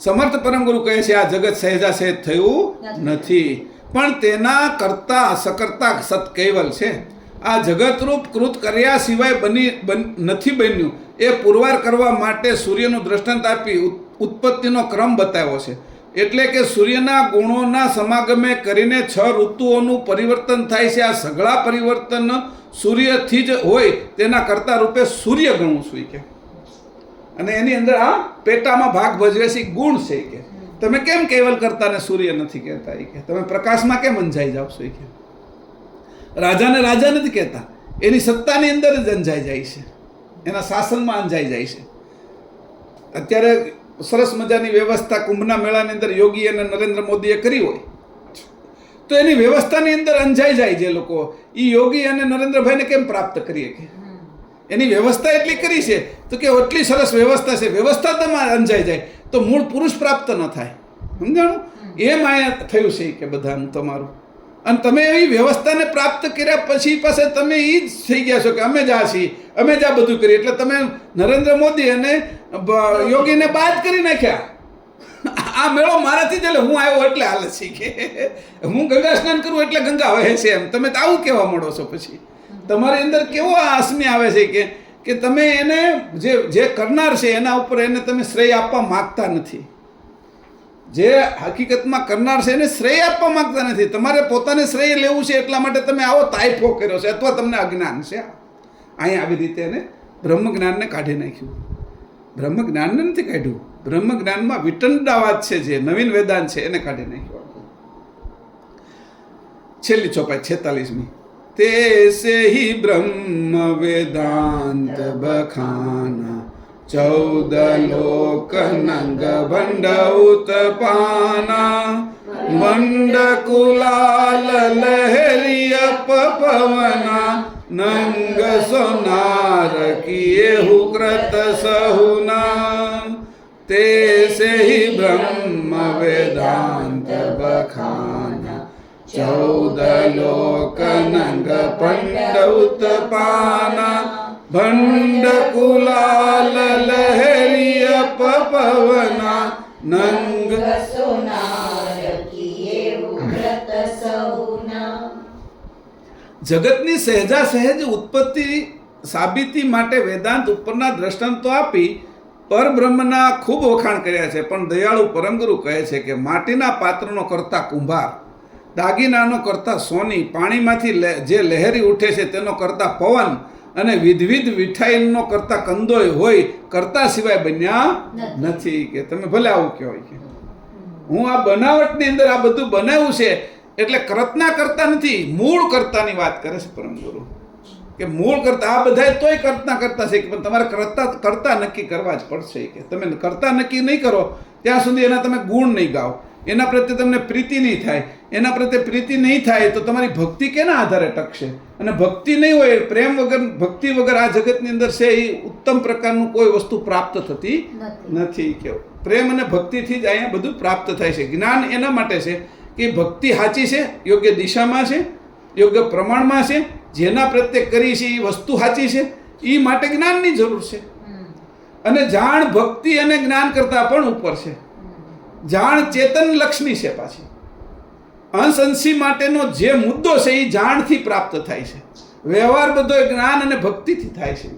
સમર્થ પરમગુરુ કહે છે આ જગત સહેજા સહેજ થયું નથી, પણ તેના કરતા સકર્તા સત કૈવલ છે. આ જગતરૂપ કૃત કર્યા સિવાય નથી બન્યું એ પુરવાર કરવા માટે સૂર્યનું દ્રષ્ટાંત આપી ઉત્પત્તિનો ક્રમ બતાવ્યો છે. એટલે કે સૂર્યના ગુણોના સમાગમે કરીને 6 ઋતુઓનું પરિવર્તન થાય છે. આ સઘળા પરિવર્તન સૂર્યથી જ હોય તેના કરતા રૂપે સૂર્ય ગણવું છું કે, અને એની અંદર આ પેટામાં ભાગ ભજવે છે ગુણ છે કે તમે કેમ કેવલ કરતા ને સૂર્ય નથી કહેતા કે તમે પ્રકાશમાં કેમ અંજાઈ જાઓ છો કે રાજાને રાજા નથી કહેતા, એની સત્તાની અંદર જ અંજાઈ જાય છે, એના શાસનમાં અંજાઈ જાય છે. અત્યારે સરસ મજાની વ્યવસ્થા કુંભના મેળાની અંદર યોગી અને નરેન્દ્ર મોદીએ કરી હોય તો એની વ્યવસ્થાની અંદર અંજાઈ જાય જે લોકો, એ યોગી અને નરેન્દ્રભાઈને કેમ પ્રાપ્ત કરીએ કે એની વ્યવસ્થા એટલી કરી છે તો કે એટલી સરસ વ્યવસ્થા છે, વ્યવસ્થા તમે અંજાઈ જાય તો મૂળ પુરુષ પ્રાપ્ત ન થાય. સમજાણું? એમ અહીંયા થયું છે કે બધાનું તમારું. અને તમે એવી વ્યવસ્થાને પ્રાપ્ત કર્યા પછી પાસે તમે એ જ થઈ ગયા છો કે અમે જ આ છીએ, અમે જ આ બધું કરીએ. એટલે તમે નરેન્દ્ર મોદી અને યોગીને બાદ કરી નાખ્યા. આ મેળો મારાથી જ, એટલે હું આવ્યો એટલે હાલે છે કે હું ગંગા સ્નાન કરું એટલે ગંગા વહે છે એમ તમે તો આવું કહેવા માંડો છો. પછી તમારી અંદર કેવો આ અસ્મિ આવે છે કે તમે એને જે કરનાર છે એના ઉપર એને તમે શ્રેય આપવા માગતા નથી. જે હકીકતમાં કરનાર છે એને શ્રેય આપવા માંગતા નથી. તમારે પોતાને શ્રેય લેવું છે એટલા માટે તમે આવો તાઇફો કર્યો છે, અથવા તમને અજ્ઞાન છે. અહીંયા આવી રીતે એને બ્રહ્મ જ્ઞાનને કાઢી નાખ્યું. બ્રહ્મ જ્ઞાનને નથી કાઢ્યું, બ્રહ્મ જ્ઞાનમાં વિટંડાવાદ છે જે નવીન વેદાંત છે એને કાઢી નાખ્યું. છેલ્લી ચોપાઈ 46મી. तेसे ही ब्रह्म वेदांत बखाना 14 लोक नंग भंड उत्पाना मंड कुलाल लहरिय पवना नंग सोनार किए हुकृत सहुना तेसे ही ब्रह्म वेदांत बखाना 14 लोक नंग पंड उत्पाना भंड कुलाल लहरिय पवना नंग सोनार किए उग्रत सहुना. જગતની સહેજા સહેજ ઉત્પત્તિ સાબિતી માટે વેદાંત ઉપરના દ્રષ્ટાંતો આપી પરબ્રહ્મના ખૂબ વખાણ કર્યા છે. પણ દયાળુ પરમગુરુ કહે છે કે માટીના પાત્રનો કરતા કુંભાર, દાગીનાનો કરતા સોની, પાણીમાંથી જે લહેરી ઉઠે છે તેનો કરતા પવન, અને વિધવિધ મીઠાઈનો કરતા કંદોય હોય કરતા સિવાય બન્યા નથી. કે તમે ભલે આવું કહેવાય કે હું આ બનાવટની અંદર આ બધું બનાવ્યું છે એટલે કર્તના કરતા નથી, મૂળ કર્તાની વાત કરે છે પરમ ગુરુ, કે મૂળ કરતા આ બધા તોય કર્તના કરતા છે, પણ તમારે કરતા નક્કી કરવા જ પડશે. કે તમે કરતા નક્કી નહીં કરો ત્યાં સુધી એના તમે ગુણ નહીં ગાઓ, એના પ્રત્યે તમને પ્રીતિ નહીં થાય. એના પ્રત્યે પ્રીતિ નહીં થાય તો તમારી ભક્તિ કેના આધારે ટકશે? અને ભક્તિ નહીં હોય, પ્રેમ વગર, ભક્તિ વગર આ જગતની અંદર છે એ ઉત્તમ પ્રકારનું કોઈ વસ્તુ પ્રાપ્ત થતી નથી. કેવું પ્રેમ અને ભક્તિથી જ અહીંયા બધું પ્રાપ્ત થાય છે. જ્ઞાન એના માટે છે કે ભક્તિ સાચી છે, યોગ્ય દિશામાં છે, યોગ્ય પ્રમાણમાં છે, જેના પ્રત્યે કરી છે એ વસ્તુ સાચી છે, એ માટે જ્ઞાનની જરૂર છે. અને જાણ ભક્તિ અને જ્ઞાન કરતાં પણ ઉપર છે. જાણ ચેતન લક્ષ્મી છે. પાછી અંશ અંશી માટેનો જે મુદ્દો છે એ જાણથી પ્રાપ્ત થાય છે. વ્યવહાર બધો જ્ઞાન અને ભક્તિથી થાય છે.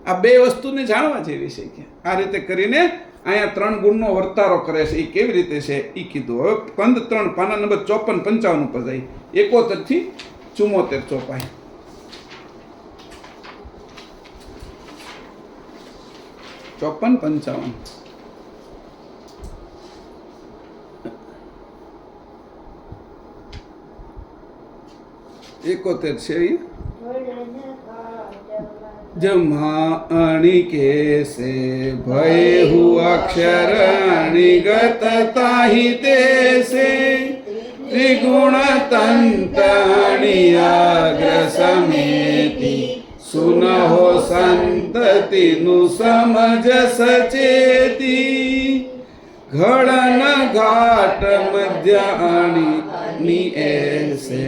આ બે વસ્તુને જાણવા જેવી છે. કે આ રીતે કરીને અહીંયા 3 ગુણનો વર્તારો કરે છે. એ કેવી રીતે છે એ કીધું. હવે કંદ 3 પાના નંબર 54-55 ઉપર જઈ 71 થી 74 ચોપાઈ. 54-55 71 છે. જમાણી કેસે ભય હુ અક્ષરણી ગત તાહી તેસે ત્રિગુણ તંતણી અગ્ર સમેતિ સુનહો સંતતિનું સમજ સચેતી ઘડન ઘાટ મધ્યાણી એસે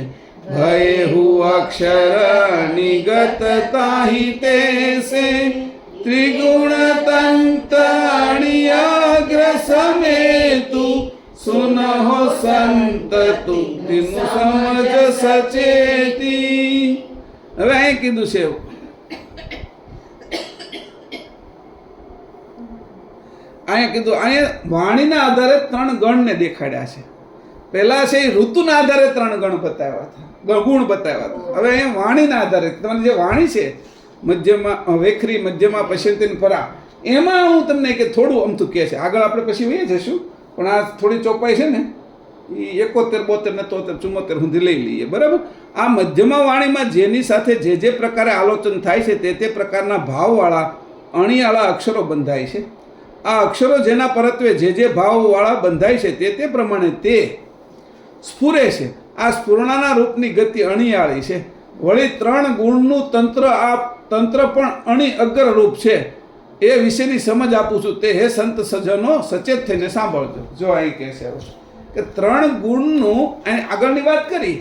ભય હુ અક્ષરણી ગત તાહી તેસે ત્રિગુણ તંતણી અગ્ર સમેતુ સુનહો સંતતુ તિનું સમજ સચેતી. હવે અહીં કીધું છે અહીંયા વાણીના આધારે 3 ગણને દેખાડ્યા છે. પહેલા છે એ ઋતુના આધારે 3 ગણ બતાવ્યા હતા, ગુણ બતાવ્યા હતા. હવે અહીંયા વાણીના આધારે તમારી જે વાણી છે મધ્યમાં વેખરી, મધ્યમાં પશ્ચિમથી પરા, એમાં હું તમને કે થોડું અમથું કહે છે. આગળ આપણે પછી વહી જશું, પણ આ થોડી ચોપાઈ છે ને એ 71, 72 ને 73, 74 સુધી લઈ લઈએ. બરાબર. આ મધ્યમાં વાણીમાં જેની સાથે જે પ્રકારે આલોચન થાય છે તે પ્રકારના ભાવવાળા અણીવાળા અક્ષરો બંધાય છે. આ અક્ષરો જેના પરત્વે જે ભાવવાળા બંધાય છે તે પ્રમાણે તે સ્ફુરે છે. આ સ્ફુરણાના રૂપની ગતિ અણીયાળી છે. વળી 3 ગુણનું તંત્ર, આ તંત્ર પણ અણી અગ્ર રૂપ છે. એ વિશેની સમજ આપું છું. તે હે સંત સજ્જનો સચેત થઈને સાંભળજો. જો અહીં કહે છે કે 3 ગુણનું આગળની વાત કરી,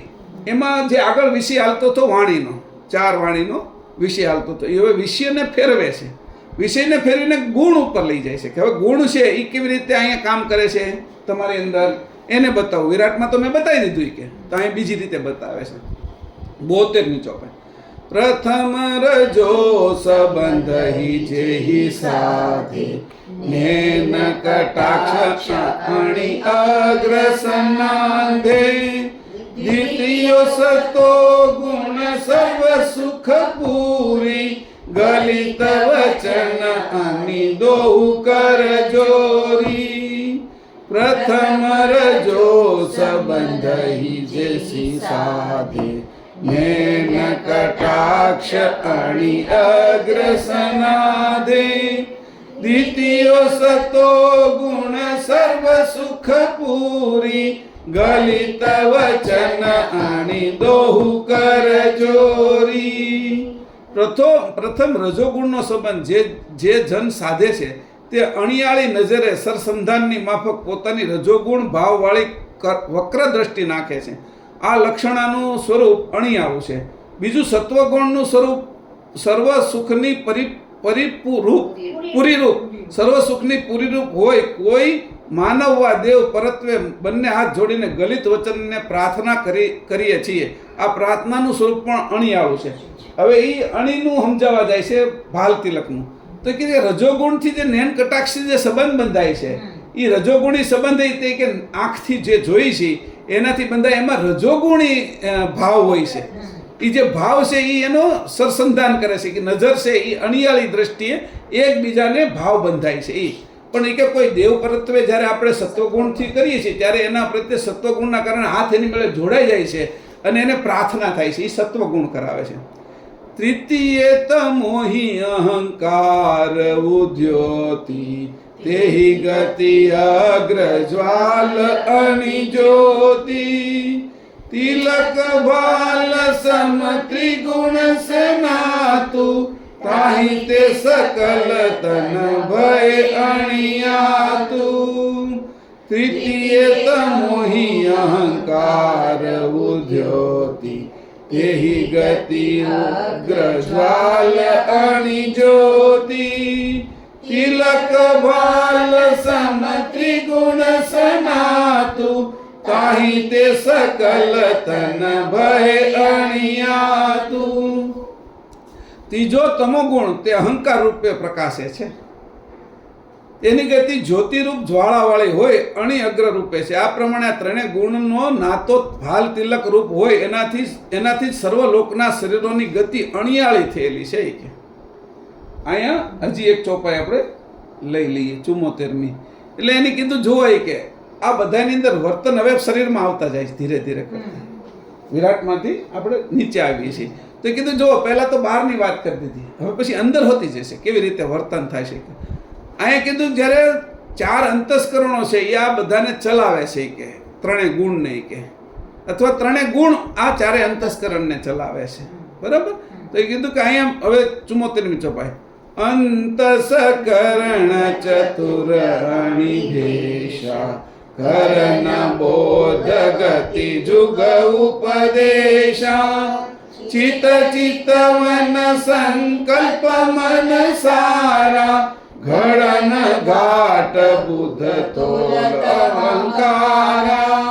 એમાં જે આગળ વિષય હાલતો હતો વાણીનો, 4 વાણીનો વિષય હાલતો હતો, એ હવે વિષયને ફેરવે છે. વિષયને ફેરવીને ગુણ ઉપર લઈ જાય છે. કે હવે ગુણ છે એ કેવી રીતે અહીંયા કામ કરે છે તમારી અંદર એને બતાવું. વિરાટમાં તો મેં બતાવી દીધું કે તો અહીં બીજી રીતે બતાવે છે. 72ની ચોપાઈ. પ્રથમ રજો સંબંધ હિ જેહી સાધે નેન કટાક્ષ અણી અગ્ર સનાંધે દ્વિતીયો સતો ગુણ સર્વ સુખ પૂરી ગલિત વચન અની દોહુ કર જોરી. પ્રથમ રજો સંબંધ હિ જેસી સાધે નેન કટાક્ષ અણી અગ્ર સનાધે દ્વિતીયો સતો ગુણ સર્વ સુખ પૂરી ગલિત વચન અણી દોહુ કર જોરી. પ્રથમ રજોગુણનો સંબંધ જે જન સાધે છે તે અણિયાળી નજરે સરસંધાનની માફક પોતાની રજોગુણ ભાવવાળી વક્ર દ્રષ્ટિ નાખે છે. આ લક્ષણાનું સ્વરૂપ અણિયાળું છે. બીજું સત્વગુણનું સ્વરૂપ સર્વ સુખની પૂરીરૂપ, સર્વ સુખની પૂરીરૂપ હોય. કોઈ માનવ વા દેવ પરત્વે બંને હાથ જોડીને ગલિત વચનને પ્રાર્થના કરીએ છીએ. આ પ્રાર્થનાનું સ્વરૂપ પણ અણિયાળું છે. હવે એ અણીનું સમજાવવા જાય છે ભાલ તિલકનું. તો કે રજોગુણથી જે નેન કટાક્ષથી જે સંબંધ બંધાય છે એ રજોગુણી સંબંધ તે કે આંખથી જે જોઈ છે એનાથી બંધાય. એમાં રજોગુણી ભાવ હોય છે. એ જે ભાવ છે એ એનો સરસંધાન કરે છે કે નજર છે એ અણિયાળી દ્રષ્ટિએ એકબીજાને ભાવ બંધાય છે. એ પણ એ કે કોઈ દેવ પરત્વે જ્યારે આપણે સત્વગુણથી કરીએ છીએ ત્યારે એના પ્રત્યે સત્વગુણના કારણે હાથ એની મેળે જોડાઈ જાય છે અને એને પ્રાર્થના થાય છે. એ સત્વગુણ કરાવે છે. તૃતીય તમોહી અહંકાર ઉદ્યોતિ તેહી ગતિ અગ્રજ્વાલ અનિજ્યોતિ તિલક ભાલ સમ ત્રિગુણ સનાતુ તાહી તે સકલ તન ભય અણિયાતુ. તૃતીય તમોહી અહંકાર ઉદ્યોતિ તેહી ગતિ અગ્રજ્વાલ અનિજ્યોતિ તિલક ભાલ સમ ત્રિગુણ સનાતુ તાહી તે સકલ તન ભય અણિયાતુ. ત્રીજો તમોગુણ તે અહંકાર રૂપે પ્રકાશે છે. એની ગતિ જ્યોતિરૂપ જ્વાળાવાળી હોય, અણી અગ્ર રૂપે છે. આ પ્રમાણે આ ત્રણેય ગુણનો નાતો ભાલ તિલક રૂપ હોય એનાથી જ સર્વ લોકના શરીરોની ગતિ અણિયાળી થયેલી છે. કે અહીંયા હજી એક ચોપાઈ આપણે લઈ લઈએ 74મી. એટલે એની કીધું જોવાય કે આ બધાની અંદર વર્તન હવે શરીરમાં આવતા જાય છે ધીરે ધીરે કરતા. વિરાટમાંથી આપણે નીચે આવીએ છીએ તો કીધું જો પહેલા તો બહારની વાત કરી દીધી, હવે પછી અંદર હોતી જશે કેવી રીતે વર્તન થાય છે. અહીંયા કીધું જ્યારે 4 અંતસ્કરણો છે એ આ બધાને ચલાવે છે કે ત્રણેય ગુણને કે અથવા ત્રણેય ગુણ આ 4 અંતસ્કરણને ચલાવે છે. બરાબર? તો એ કીધું કે અહીંયા હવે 74મી ચોપાઈ અંતસ્કરણ ચતુરણી ભેષા કરણ બોધ ગતિ જુગ ઉપદેશા ચિત ચિતવન સંકલ્પ મન સારા ઘડન ઘાટ બુદ્ધ તોલ અહંકારા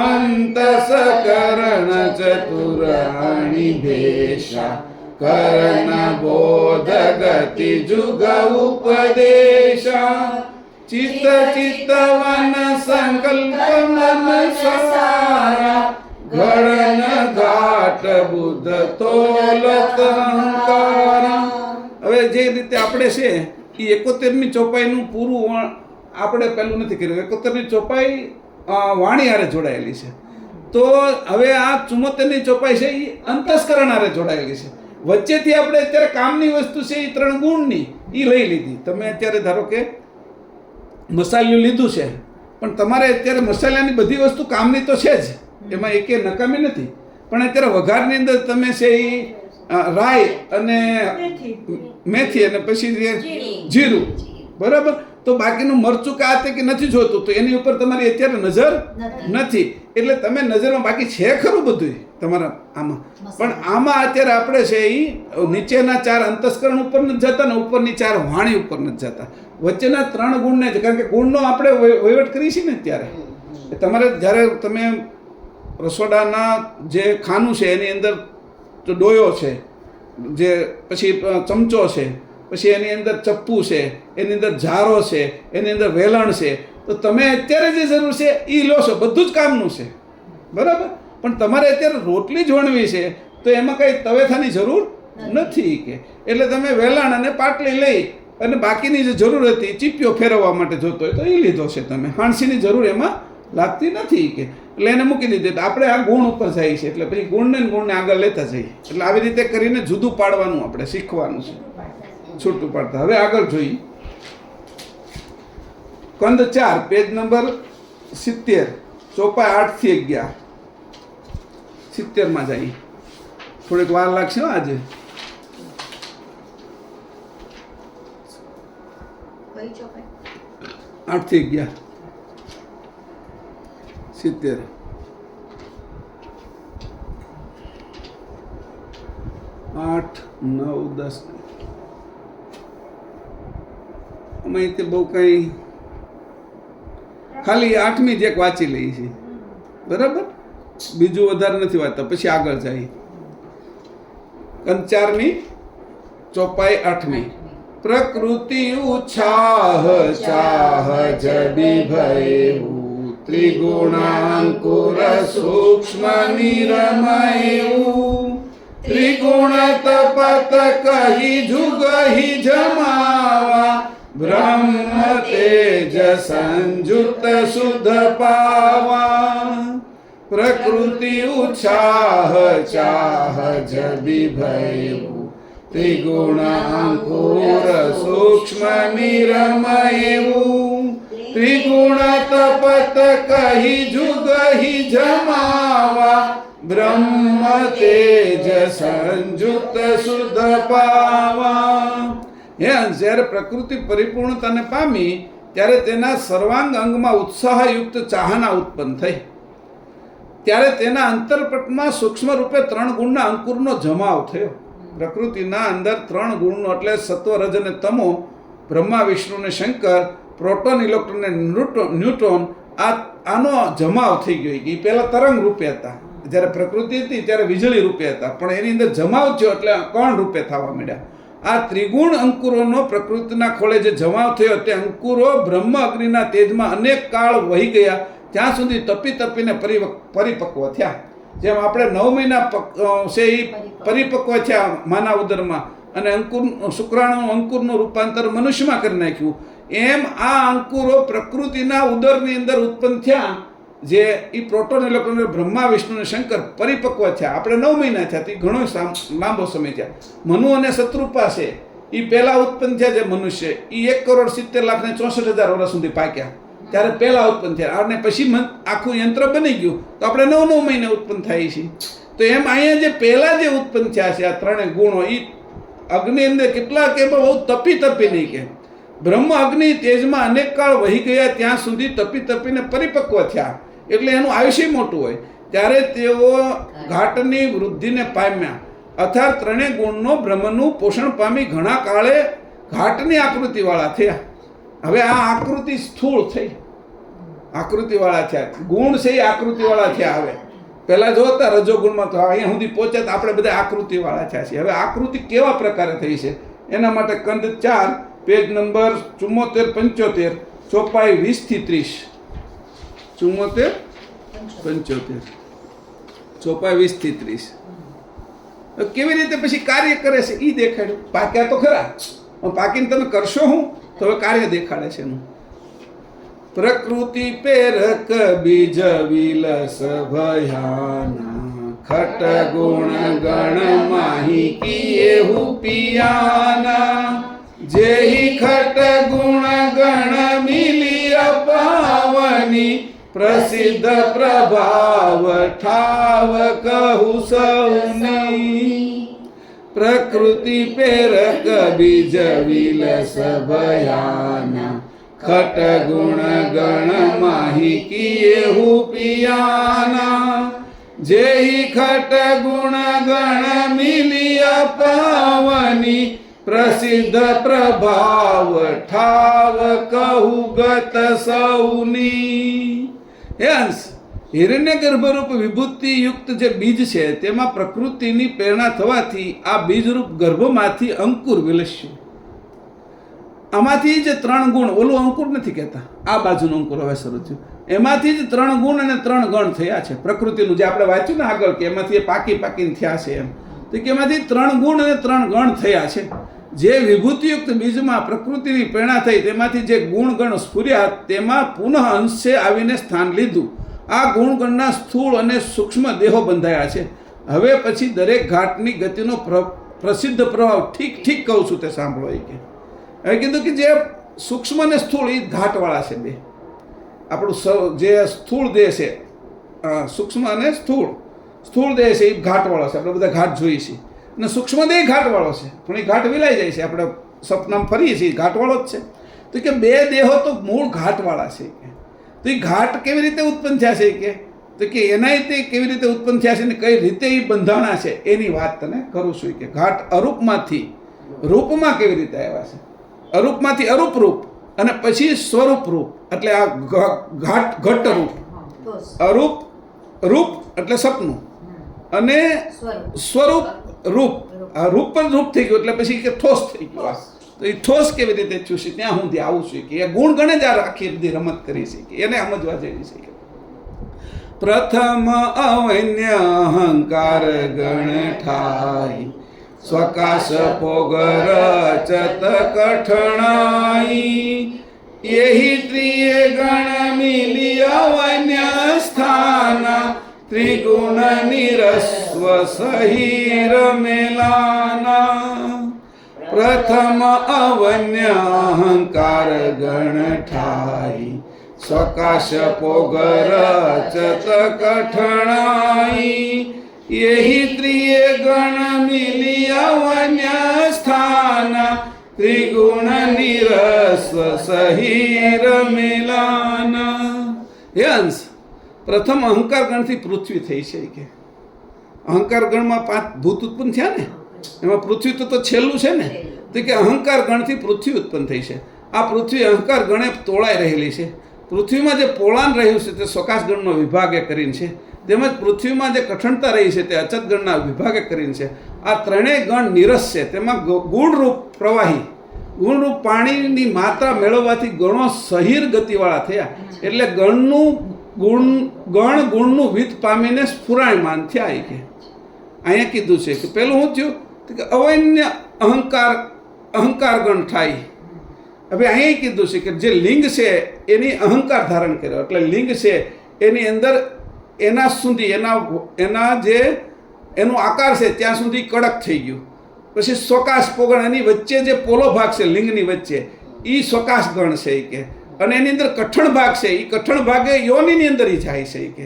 અંતસ્કરણ ચતુરાણી ભેષા કરણ બોધ ગતિ જુગ ઉપદેશા ચિત્ત ચિત્તવન સંકલ્પ મન સારા ઘડન ઘાટ બુદ્ધ તોલત અહંકારા. હવે જે રીતે આપણે છે એ 71મી ચોપાઈનું પૂરું આપણે પહેલું નથી કર્યું. 71મી ચોપાઈ વાણી હારે જોડાયેલી છે. તો હવે આ 74ની ચોપાઈ છે એ અંતસ્કરણ હારે જોડાયેલી છે. વચ્ચેથી આપણે અત્યારે કામની વસ્તુ છે એ 3 ગુણની એ લઈ લીધી. તમે અત્યારે ધારો કે મસાલિયું લીધું છે, પણ તમારે અત્યારે મસાલાની બધી વસ્તુ કામની તો છે જ, એમાં એકે નકામી નથી. પણ અત્યારે વઘારની અંદર તમે છે એ રાઈ અને મેથી અને પછી જીરું, બરાબર? તો બાકીનું મરચું કે આ તે કે નથી જોતું, તો એની ઉપર તમારી અત્યારે નજર નથી. એટલે તમે નજરમાં બાકી છે ખરું બધું તમારા આમાં, પણ આમાં અત્યારે આપણે છે એ નીચેના 4 અંતસ્કરણ ઉપર નથી જતા ને ઉપરની 4 વાણી ઉપર નથી જતા. વચ્ચેના 3 ગુણને જ, કારણ કે ગુણનો આપણે વહીવટ કરીએ છીએ ને ત્યારે તમારે જ્યારે તમે રસોડાના જે ખાનું છે એની અંદર ડોયો છે, જે પછી ચમચો છે, પછી એની અંદર ચપ્પુ છે, એની અંદર જારો છે, એની અંદર વેલણ છે, તો તમે અત્યારે જે જરૂર છે એ લો છો, બધું જ કામનું છે, બરાબર? પણ તમારે અત્યારે રોટલી જ વણવી છે તો એમાં કંઈ તવેથાની જરૂર નથી કે, એટલે તમે વેલણ અને પાટલી લઈ અને બાકીની જે જરૂર હતી ચીપિયો ફેરવવા માટે જોતો હોય તો એ લીધો છે તમે. હાણસીની જરૂર એમાં લાગતી નથી કે, એટલે એને મૂકી દીધી. આપણે આ ગુણ ઉપર જાય છે એટલે પછી ગુણને આગળ લેતા જઈએ. એટલે આવી રીતે કરીને જુદું પાડવાનું આપણે શીખવાનું છે, છૂટું પાડતા. હવે આગળ જોઈએ કંદ 4 પેજ નંબર 70, ચોપાઈ 8 થી 11. 70માં જઈએ. થોડીક વાર લાગશે આજે. 8 થી 11 70. આઠ 9 10 અમે તે બહુ કંઈ ખાલી 8મી જ એક વાંચી લઈએ છીએ, બરાબર? બીજું વધારે નથી વાંચતા. પછી આગળ જાય. કંદ 4ની ચોપાઈ 8મી. પ્રકૃતિ ઉછાહ ચાહ જડી ભયવું ત્રિગુણાંકુર સૂક્ષ્મ નિરમયું ત્રિગુણ તપત કહી જુગહી જમાવા બ્રહ્મ તેજ સંયુક્ત શુદ્ધ પાવા પ્રકૃતિ ઉત્સાહ ચાહ જબી ભયવું ત્રિગુણાંકુર સૂક્ષ્મ નિરમયું ત્રિગુણ તપત કહી જુગહી જમાવા બ્રહ્મ તેજ સંયુક્ત શુદ્ધ પાવા. હે અંશ, જ્યારે પ્રકૃતિ પરિપૂર્ણતાને પામી ત્યારે તેના સર્વાંગ અંગમાં ઉત્સાહયુક્ત ચાહના ઉત્પન્ન થઈ. ત્યારે તેના અંતરપટમાં સૂક્ષ્મ રૂપે 3 ગુણના અંકુરનો જમાવ થયો. પ્રકૃતિના અંદર 3 ગુણનો એટલે સત્વ, રજ અને તમો, બ્રહ્મા, વિષ્ણુ અને શંકર, પ્રોટોન, ઇલેક્ટ્રોન અને ન્યુટ્રોન, આનો જમાવ થઈ ગયો. એ પહેલા તરંગ રૂપે હતા, જ્યારે પ્રકૃતિ હતી ત્યારે વીજળી રૂપે હતા, પણ એની અંદર જમાવ થયો એટલે કણ રૂપે થવા માંડ્યા. આ ત્રિગુણ અંકુરોનો પ્રકૃતિના ખોળે જે જમાવ થયો તે અંકુરો બ્રહ્મ અગ્નિના તેજમાં અનેક કાળ વહી ગયા, ત્યાં સુધી તપી તપીને પરિપક્વ થયા. જેમ આપણે 9 મહિના છે એ પરિપક્વ થયા માના ઉદરમાં, અને શુક્રાણુ અંકુરનું રૂપાંતર મનુષ્યમાં કરી નાખ્યું, એમ આ અંકુરો પ્રકૃતિના ઉદરની અંદર ઉત્પન્ન થયા. જે એ પ્રોટોન, ઇલેક્ટ્રોન, બ્રહ્મા, વિષ્ણુ અને શંકર પરિપક્વ થયા. આપણે 9 મહિના થયા, તે ઘણો લાંબો સમય થયા. મનુ અને શત્રુપા છે એ પહેલા ઉત્પન્ન થયા. જે મનુષ્ય એ 1,70,64,000 વર્ષ સુધી પાક્યા, ત્યારે પહેલા ઉત્પન્ન થયા. અને પછી આખું યંત્ર બની ગયું તો આપણે 9 મહિને ઉત્પન્ન થાય છે. તો એમ અહીંયા જે પહેલા જે ઉત્પન્ન થયા છે આ 3 ગુણો, એ અગ્નિ અંદર કેટલા કે બહુ તપી નહીં કે બ્રહ્મ અગ્નિ તેજમાં અનેક કાળ વહી ગયા, ત્યાં સુધી તપી તપીને પરિપક્વ થયા. એટલે એનું આયુષ્ય મોટું હોય. ત્યારે તેઓ ઘાટની વૃદ્ધિને પામ્યા, અર્થાત 3 ગુણનો બ્રહ્મનું પોષણ પામી ઘણા કાળે ઘાટની આકૃતિવાળા થયા. હવે આ આકૃતિ સ્થૂળ થઈ, આકૃતિવાળા થયા. ગુણ છે એ આકૃતિવાળા થયા. હવે પહેલા જોતા રજોગુણમાં તો અહીંયા સુધી પહોંચ્યા તો આપણે બધા આકૃતિવાળા થયા છીએ. હવે આકૃતિ કેવા પ્રકારે થઈ છે એના માટે કંદ 4 પેજ નંબર 74-75 ચોપાઈ 20-30 74-75 ચોપાઈ 20-30 કેવી રીતે પછી કાર્ય કરે છે એ દેખાડ્યું. પાક્યા તો ખરા, પણ પાકીને તમે કરશો હું તો હવે કાર્ય દેખાડે છે એનું. પ્રકૃતિ પેરક બીજ વિલસ ભયાના ખટ ગુણ ગણ માહી કિયેહુ પિયાના જેહી ખટ ગુણ ગણ મિલી અપાવની પ્રસિદ્ધ પ્રભાવ ઠાવ કહુ સૌની. પ્રકૃતિ પેરક બીજ વિલસ ભયાના ખટ ગુણ ગણ માહી કિયેહુ પિયાના જેહી ખટ ગુણ ગણ મિલી અપાવની પ્રસિદ્ધ પ્રભાવ ઠાવ કહુ ગત સૌની. હે અંશ, હિરણ્ય ગર્ભરૂપ વિભૂતિ યુક્ત જે બીજ છે તેમાં પ્રકૃતિની પ્રેરણા થવાથી આ બીજરૂપ ગર્ભમાંથી અંકુર વિલસ્યું. આમાંથી જે 3 ગુણ, ઓલું અંકુર નથી કહેતા, આ બાજુનું અંકુર હવે શરૂ થયું, એમાંથી જ 3 ગુણ અને 3 ગણ થયા છે પ્રકૃતિનું. જે આપણે વાંચ્યું ને આગળ કે એમાંથી પાકીને થયા છે, એમ તો કે એમાંથી 3 ગુણ અને 3 ગણ થયા છે. જે વિભૂતિયુક્ત બીજમાં પ્રકૃતિની પ્રેરણા થઈ તેમાંથી જે ગુણ ગણ સ્ફુર્યા તેમાં પુનઃ અંશે આવીને સ્થાન લીધું. આ ગુણગણના સ્થૂળ અને સૂક્ષ્મ દેહો બંધાયા છે. હવે પછી દરેક ઘાટની ગતિનો પ્રસિદ્ધ પ્રભાવ ઠીક કહું છું તે સાંભળો. એ કે હવે કીધું કે જે સૂક્ષ્મ અને સ્થૂળ એ ઘાટવાળા છે બે. આપણું જે સ્થૂળ દેહ છે, સૂક્ષ્મ અને સ્થૂળ દેહ છે એ ઘાટવાળો છે. આપણે બધા ઘાટ જોઈએ છીએ, અને સૂક્ષ્મ દેહ ઘાટવાળો છે, પણ એ ઘાટ વિલાઈ જાય છે. આપણે સપનામાં ફરીએ છીએ, ઘાટવાળો જ છે. તો કે 2 દેહો તો મૂળ ઘાટવાળા છે. તો એ ઘાટ કેવી રીતે ઉત્પન્ન થયા છે કે તો કે એના તે કેવી રીતે ઉત્પન્ન થયા છે ને કઈ રીતે એ બંધાણા છે એની વાત તને કરું છું. કે ઘાટ અરૂપમાંથી રૂપમાં કેવી રીતે આવ્યા છે, અરૂપમાંથી અરૂપ રૂપ અને પછી સ્વરૂપ રૂપ, એટલે આ ઘટ રૂપ. અરૂપ રૂપ એટલે સપનું, અને સ્વરૂપ રૂપ, આ રૂપ પણ રૂપ થઈ ગયું એટલે પછી કે ઠોસ થઈ ગયું. તો એ ઠોસ કેવી રીતે થયું છે ત્યાં હું આવું છું કે એ ગુણ ગણે જ આખી બધી રમત કરી છે કે એને સમજવા જેવી છે. પ્રથમ અવન્ય અહંકાર ગણ ઠાઈ स्वकाश पोगर चत कठणाई यही त्रिय गण मिलिया वन्य स्थाना त्रिगुण निरस्व सहीर मेलाना प्रथम अवन्य अहंकार गण ठाई स्वकाश पोगर चत कठणाई यही त्रिय गण मिलिया वन्य स्थाना त्रिगुण निरस्व सहीर मिलाना. હે અંશ, પ્રથમ અહંકાર ગણથી પૃથ્વી થઈ છે કે અહંકાર ગણમાં 5 ભૂત ઉત્પન્ન થયા ને, એમાં પૃથ્વી તો છેલ્લું છે ને, તો કે અહંકાર ગણથી પૃથ્વી ઉત્પન્ન થઈ છે. આ પૃથ્વી અહંકાર ગણે તોળાઈ રહેલી છે. પૃથ્વીમાં જે પોળાન રહ્યું છે તે સ્વકાશ ગણનો વિભાગે કરીને છે, તેમજ પૃથ્વીમાં જે કઠણતા રહી છે તે અચત ગણના વિભાગે કરીને છે. આ ત્રણેય ગણ નિરસ છે. તેમાં ગુણરૂપ પ્રવાહી, ગુણરૂપ પાણીની માત્રા મેળવવાથી ગણો સહીર ગતિવાળા થયા, એટલે ગણ ગુણનું વિત પામીને સ્ફુરાયમાન થયા. એ કે અહીંયા કીધું છે કે પેલું શું થયું કે અવન્ય અહંકાર ગણ થાય. હવે અહીંયા કીધું છે કે જે લિંગ છે એની અહંકાર ધારણ કર્યો, એટલે લિંગ છે એની અંદર એના સુધી એનો આકાર છે ત્યાં સુધી કડક થઈ ગયું. પછી સ્વકાશ પોગણ, એની વચ્ચે જે પોલો ભાગ છે લિંગની વચ્ચે એ સ્વકાશ ગણ છે કે, અને એની અંદર કઠણ ભાગ છે એ કઠણ ભાગે યોનિની અંદર જાય છે કે,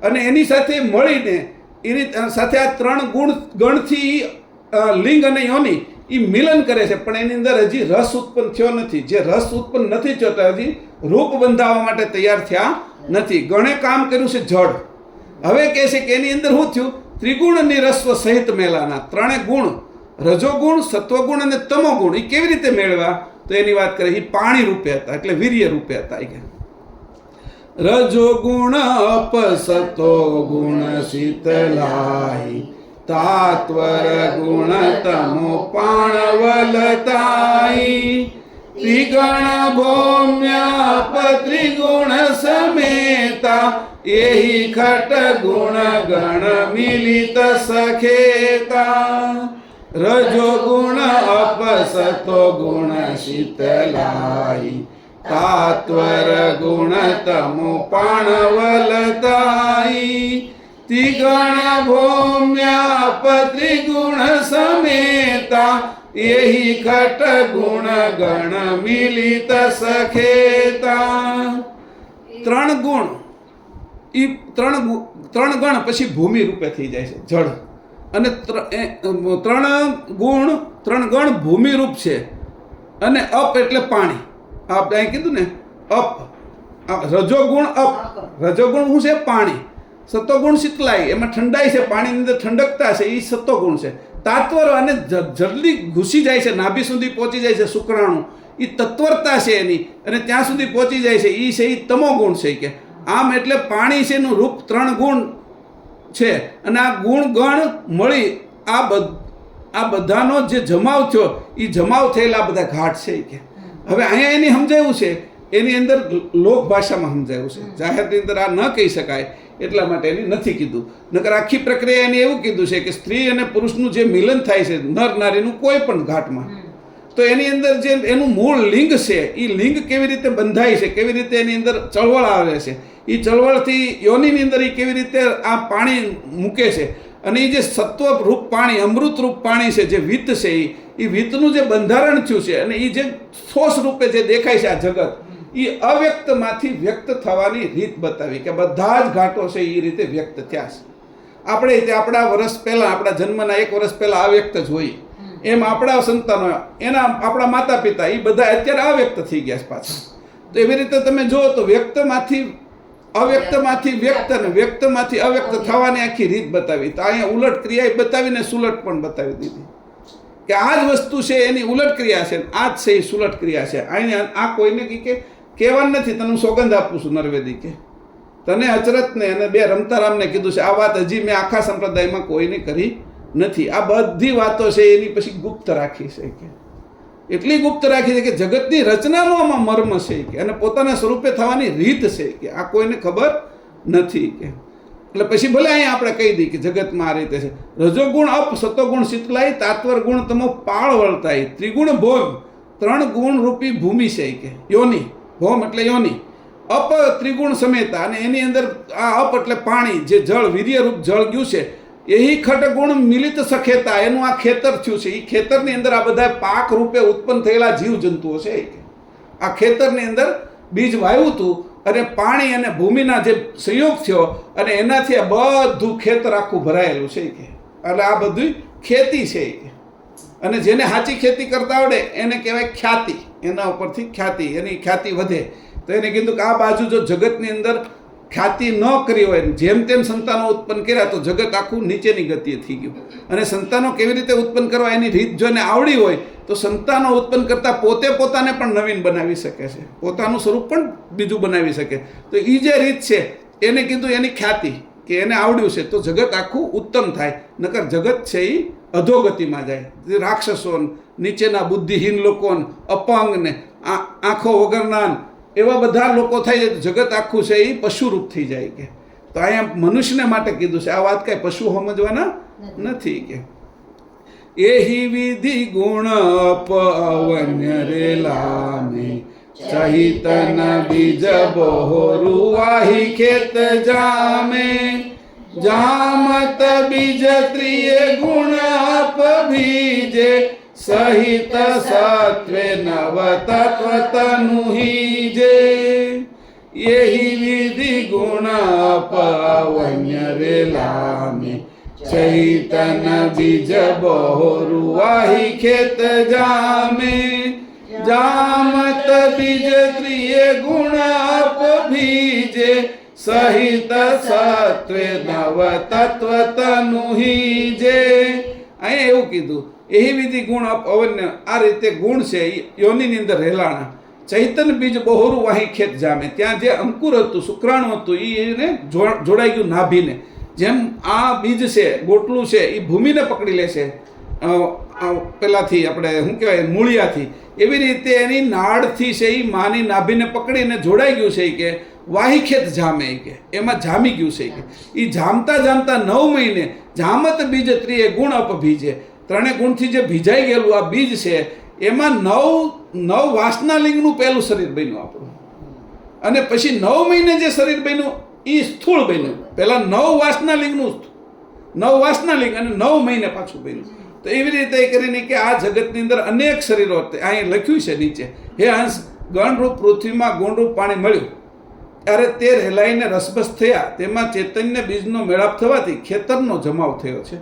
અને એની સાથે મળીને એની સાથે આ 3 ગણથી લિંગ અને યોની એ મિલન કરે છે, પણ એની અંદર હજી રસ ઉત્પન્ન થયો નથી. જે રસ ઉત્પન્ન નથી થયો તો હજી રૂપ બંધાવવા માટે તૈયાર થયા નથી. ગણે કામ કર્યું છે જડ. હવે કહે છે કે એની અંદર શું થયું, ત્રિગુણ નિરસ્વ સહિત મેલાના, 3 ગુણ રજોગુણ, સત્વગુણ અને તમોગુણ એ કેવી રીતે મેળવ્યા, તો એની વાત કરે. એ પાણી રૂપે હતા, એટલે વીર્ય રૂપે હતા. રજોગુણ અપ સતો ગુણ શીતલાઈ તાત્વર ગુણ તમો પાણવલતાઈ ત્રિગણ ભૌમ્યાપ ત્રિગુણ સમેતા એહી ખટ ગુણ ગણ મિલિત સખેતા. રજો ગુણ અપ સતો ગુણ શીતલાઈ તાત્વર ગુણ તમો પાણવલતાઈ ત્રિગણ ભૌમ્યાપ ત્રિગુણ સમેતા એહી ખટ ગુણ ગણ મિલિત સખેતા. 3 ગુણ એ 3 ગણ પછી ભૂમિ રૂપે થઈ જાય છે જળ, અને 3 ગણ ભૂમિ રૂપ છે, અને અપ એટલે પાણી. આપણે અહીં કીધું ને અપ, રજોગુણ અપ, રજોગુણ શું છે પાણી, સત્વગુણ શીતલાઈ એમાં ઠંડાઈ છે, પાણીની અંદર ઠંડકતા છે એ સત્વગુણ છે. તાત્વર અને જલ્દી ઘૂસી જાય છે, નાભી સુધી પહોંચી જાય છે શુક્રાણુ, એ તત્વરતા છે એની, અને ત્યાં સુધી પહોંચી જાય છે એ છે એ તમોગુણ છે કે. આમ એટલે પાણી છે એનું રૂપ 3 ગુણ છે, અને આ ગુણ ગણ મળી આ બધાનો જે જમાવ થયો એ જમાવ થયેલા બધા ઘાટ છે કે. હવે અહીંયા એની સમજાયું છે, એની અંદર લોક ભાષામાં સમજાયું છે, જાહેરની અંદર આ ન કહી શકાય એટલા માટે એની નથી કીધું. નકર આખી પ્રક્રિયા એની એવું કીધું છે કે સ્ત્રી અને પુરુષનું જે મિલન થાય છે નર નારીનું કોઈ પણ ઘાટમાં, તો એની અંદર જે એનું મૂળ લિંગ છે એ લિંગ કેવી રીતે બંધાય છે, કેવી રીતે એની અંદર ચળવળ આવે છે, એ ચળવળથી યોનિની અંદર એ કેવી રીતે આ પાણી મૂકે છે, અને એ જે સત્વ રૂપ પાણી, અમૃત રૂપ પાણી છે, જે વિત્ત છે એ વિત્તનું જે બંધારણ થયું છે, અને એ જે ઠોસ રૂપે જે દેખાય છે આ જગત, એ અવ્યક્તમાંથી વ્યક્ત થવાની રીત બતાવી કે બધા જ ઘાટો છે એ રીતે વ્યક્ત થયા છે. આપણે તે આપણા વર્ષ પહેલાં, આપણા જન્મના 1 વર્ષ પહેલાં અવ્યક્ત જ હોય, એમ આપણા સંતાનો, આપણા માતા પિતા એ બધા અત્યારે અવ્યક્ત થઈ ગયા છે પાછા. તો એવી રીતે તમે જુઓ તો વ્યક્તમાંથી અવ્યક્તમાંથી વ્યક્ત અને વ્યક્તમાંથી અવ્યક્ત થવાની આખી રીત બતાવી. તો અહીંયા ઉલટ ક્રિયા બતાવીને સુલટ પણ બતાવી દીધી કે આ જ વસ્તુ છે એની ઉલટ ક્રિયા છે, આ જ છે એ સુલટ ક્રિયા છે. અહીંયા આ કોઈને કે કહેવાનું નથી, તને હું સોગંદ આપું છું નરવેદી કે તને અચરતને અને 2 રમતારામને કીધું છે. આ વાત હજી મેં આખા સંપ્રદાયમાં કોઈને કરી નથી. આ બધી વાતો છે એની પછી ગુપ્ત રાખી છે કે, એટલી ગુપ્ત રાખી છે કે જગતની રચનાનો આમાં મર્મ છે કે, અને પોતાના સ્વરૂપે થવાની રીત છે કે આ કોઈને ખબર નથી કે. એટલે પછી ભલે અહીંયા આપણે કહી દઈએ કે જગતમાં આ રીતે છે. રજોગુણ અપ, સતોગુણ શીતલાઈ, તાત્વર ગુણ તમો પાળ વળતાઈ, ત્રિગુણ ભોગ, 3 ગુણ રૂપી ભૂમિ છે કે યોની. ભોમ એટલે યોની, અપ ત્રિગુણ સમેતા, અને એની અંદર આ અપ એટલે પાણી, જે જળ વીર્યરૂપ જળ ગયું છે. એહી ખટ ગુણ મિલિત સખેતા, એનું આ ખેતર થયું છે. એ ખેતરની અંદર આ બધા પાક રૂપે ઉત્પન્ન થયેલા જીવજંતુઓ છે. આ ખેતરની અંદર બીજ વાવ્યું હતું અને પાણી અને ભૂમિના જે સંયોગ થયો અને એનાથી આ બધું ખેતર આખું ભરાયેલું છે કે એટલે આ બધું ખેતી છે કે. અને જેને સાચી ખેતી કરતા આવડે એને કહેવાય ખ્યાતિ. એના ઉપરથી ખ્યાતિ, એની ખ્યાતિ વધે. તો એને કીધું કે આ બાજુ જો જગતની અંદર ખ્યાતિ ન કરી હોય, જેમ તેમ સંતાનો ઉત્પન્ન કર્યા તો જગત આખું નીચેની ગતિએ થઈ ગયું. અને સંતાનો કેવી રીતે ઉત્પન્ન કરવા એની રીત જો એને આવડી હોય તો સંતાનો ઉત્પન્ન કરતાં પોતે પોતાને પણ નવીન બનાવી શકે છે, પોતાનું સ્વરૂપ પણ બીજું બનાવી શકે. તો એ જે રીત છે એને કીધું એની ખ્યાતિ, કે એને આવડ્યું છે તો જગત આખું ઉત્તમ થાય. નકર જગત છે એ અધોગતિમાં જાય. રાક્ષસો, નીચેના બુદ્ધિહીન લોકો, અપંગને, આંખો વગરના, એવા બધા લોકો થાય છે. જગત આખું છે એ પશુરૂપ થઈ જાય કે. તો અહીંયા મનુષ્યને માટે કીધું છે. આ વાત કાંઈ પશુ સમજવાના નથી કે. એહી વિધિ ગુણ પવન્ય રેલામે, ચહિતન બીજ બહોરુ વાહી ખેત જામે, જામત બીજ ત્રિય ગુણ અપ બીજે, સહિત સત્વે નવ તત્વ તનુહીજે. એહી વિધિ ગુણ પવન્ય રેલામે, ચૈતન બીજ બહોરુ વાહી ખેત જામે, જામત બીજ ત્રિય ગુણ અપ બીજે, સહિત સત્વે નવ તત્વ તનુહીજે. અહીંયા એવું કીધું એહી વિધિ ગુણ અવન્ય, આ રીતે ગુણ છે એ યોનિની અંદર રહેલાણા. ચૈતન બીજ બહોરું વાહી ખેત જામે, ત્યાં જે અંકુર હતું, શુક્રાણુ હતું, એને જોડાઈ ગયું નાભીને. જેમ આ બીજ છે, ગોટલું છે, એ ભૂમિને પકડી લે છે પેલાથી આપણે શું કહેવાય મૂળિયાથી, એવી રીતે એની નાળથી છે એ માની નાભીને પકડીને જોડાઈ ગયું છે કે વાહી ખેત જામે કે એમાં જામી ગયું છે કે. એ જામતા જામતા 9 મહિને જામત બીજ ત્રિય ગુણ અપભીજે, 3 ગુણથી જે ભીજાઈ ગયેલું આ બીજ છે એમાં 9 વાસના લિંગનું પહેલું શરીર બન્યું આપણું. અને પછી 9 મહિને જે શરીર બન્યું એ સ્થૂળ બન્યું. પહેલા 9 વાસના લિંગનું 9 વાસના લિંગ અને 9 મહિને પાછું બન્યું. તો એવી રીતે કરીને કે આ જગતની અંદર અનેક શરીરો, અહીં લખ્યું છે નીચે, હે અંશ ગણરૂપ પૃથ્વીમાં ગુણરૂપ પાણી મળ્યું ત્યારે તે રહેલાઈને રસબસ થયા, તેમાં ચૈતન્ય બીજનો મેળાપ થવાથી ખેતરનો જમાવ થયો છે.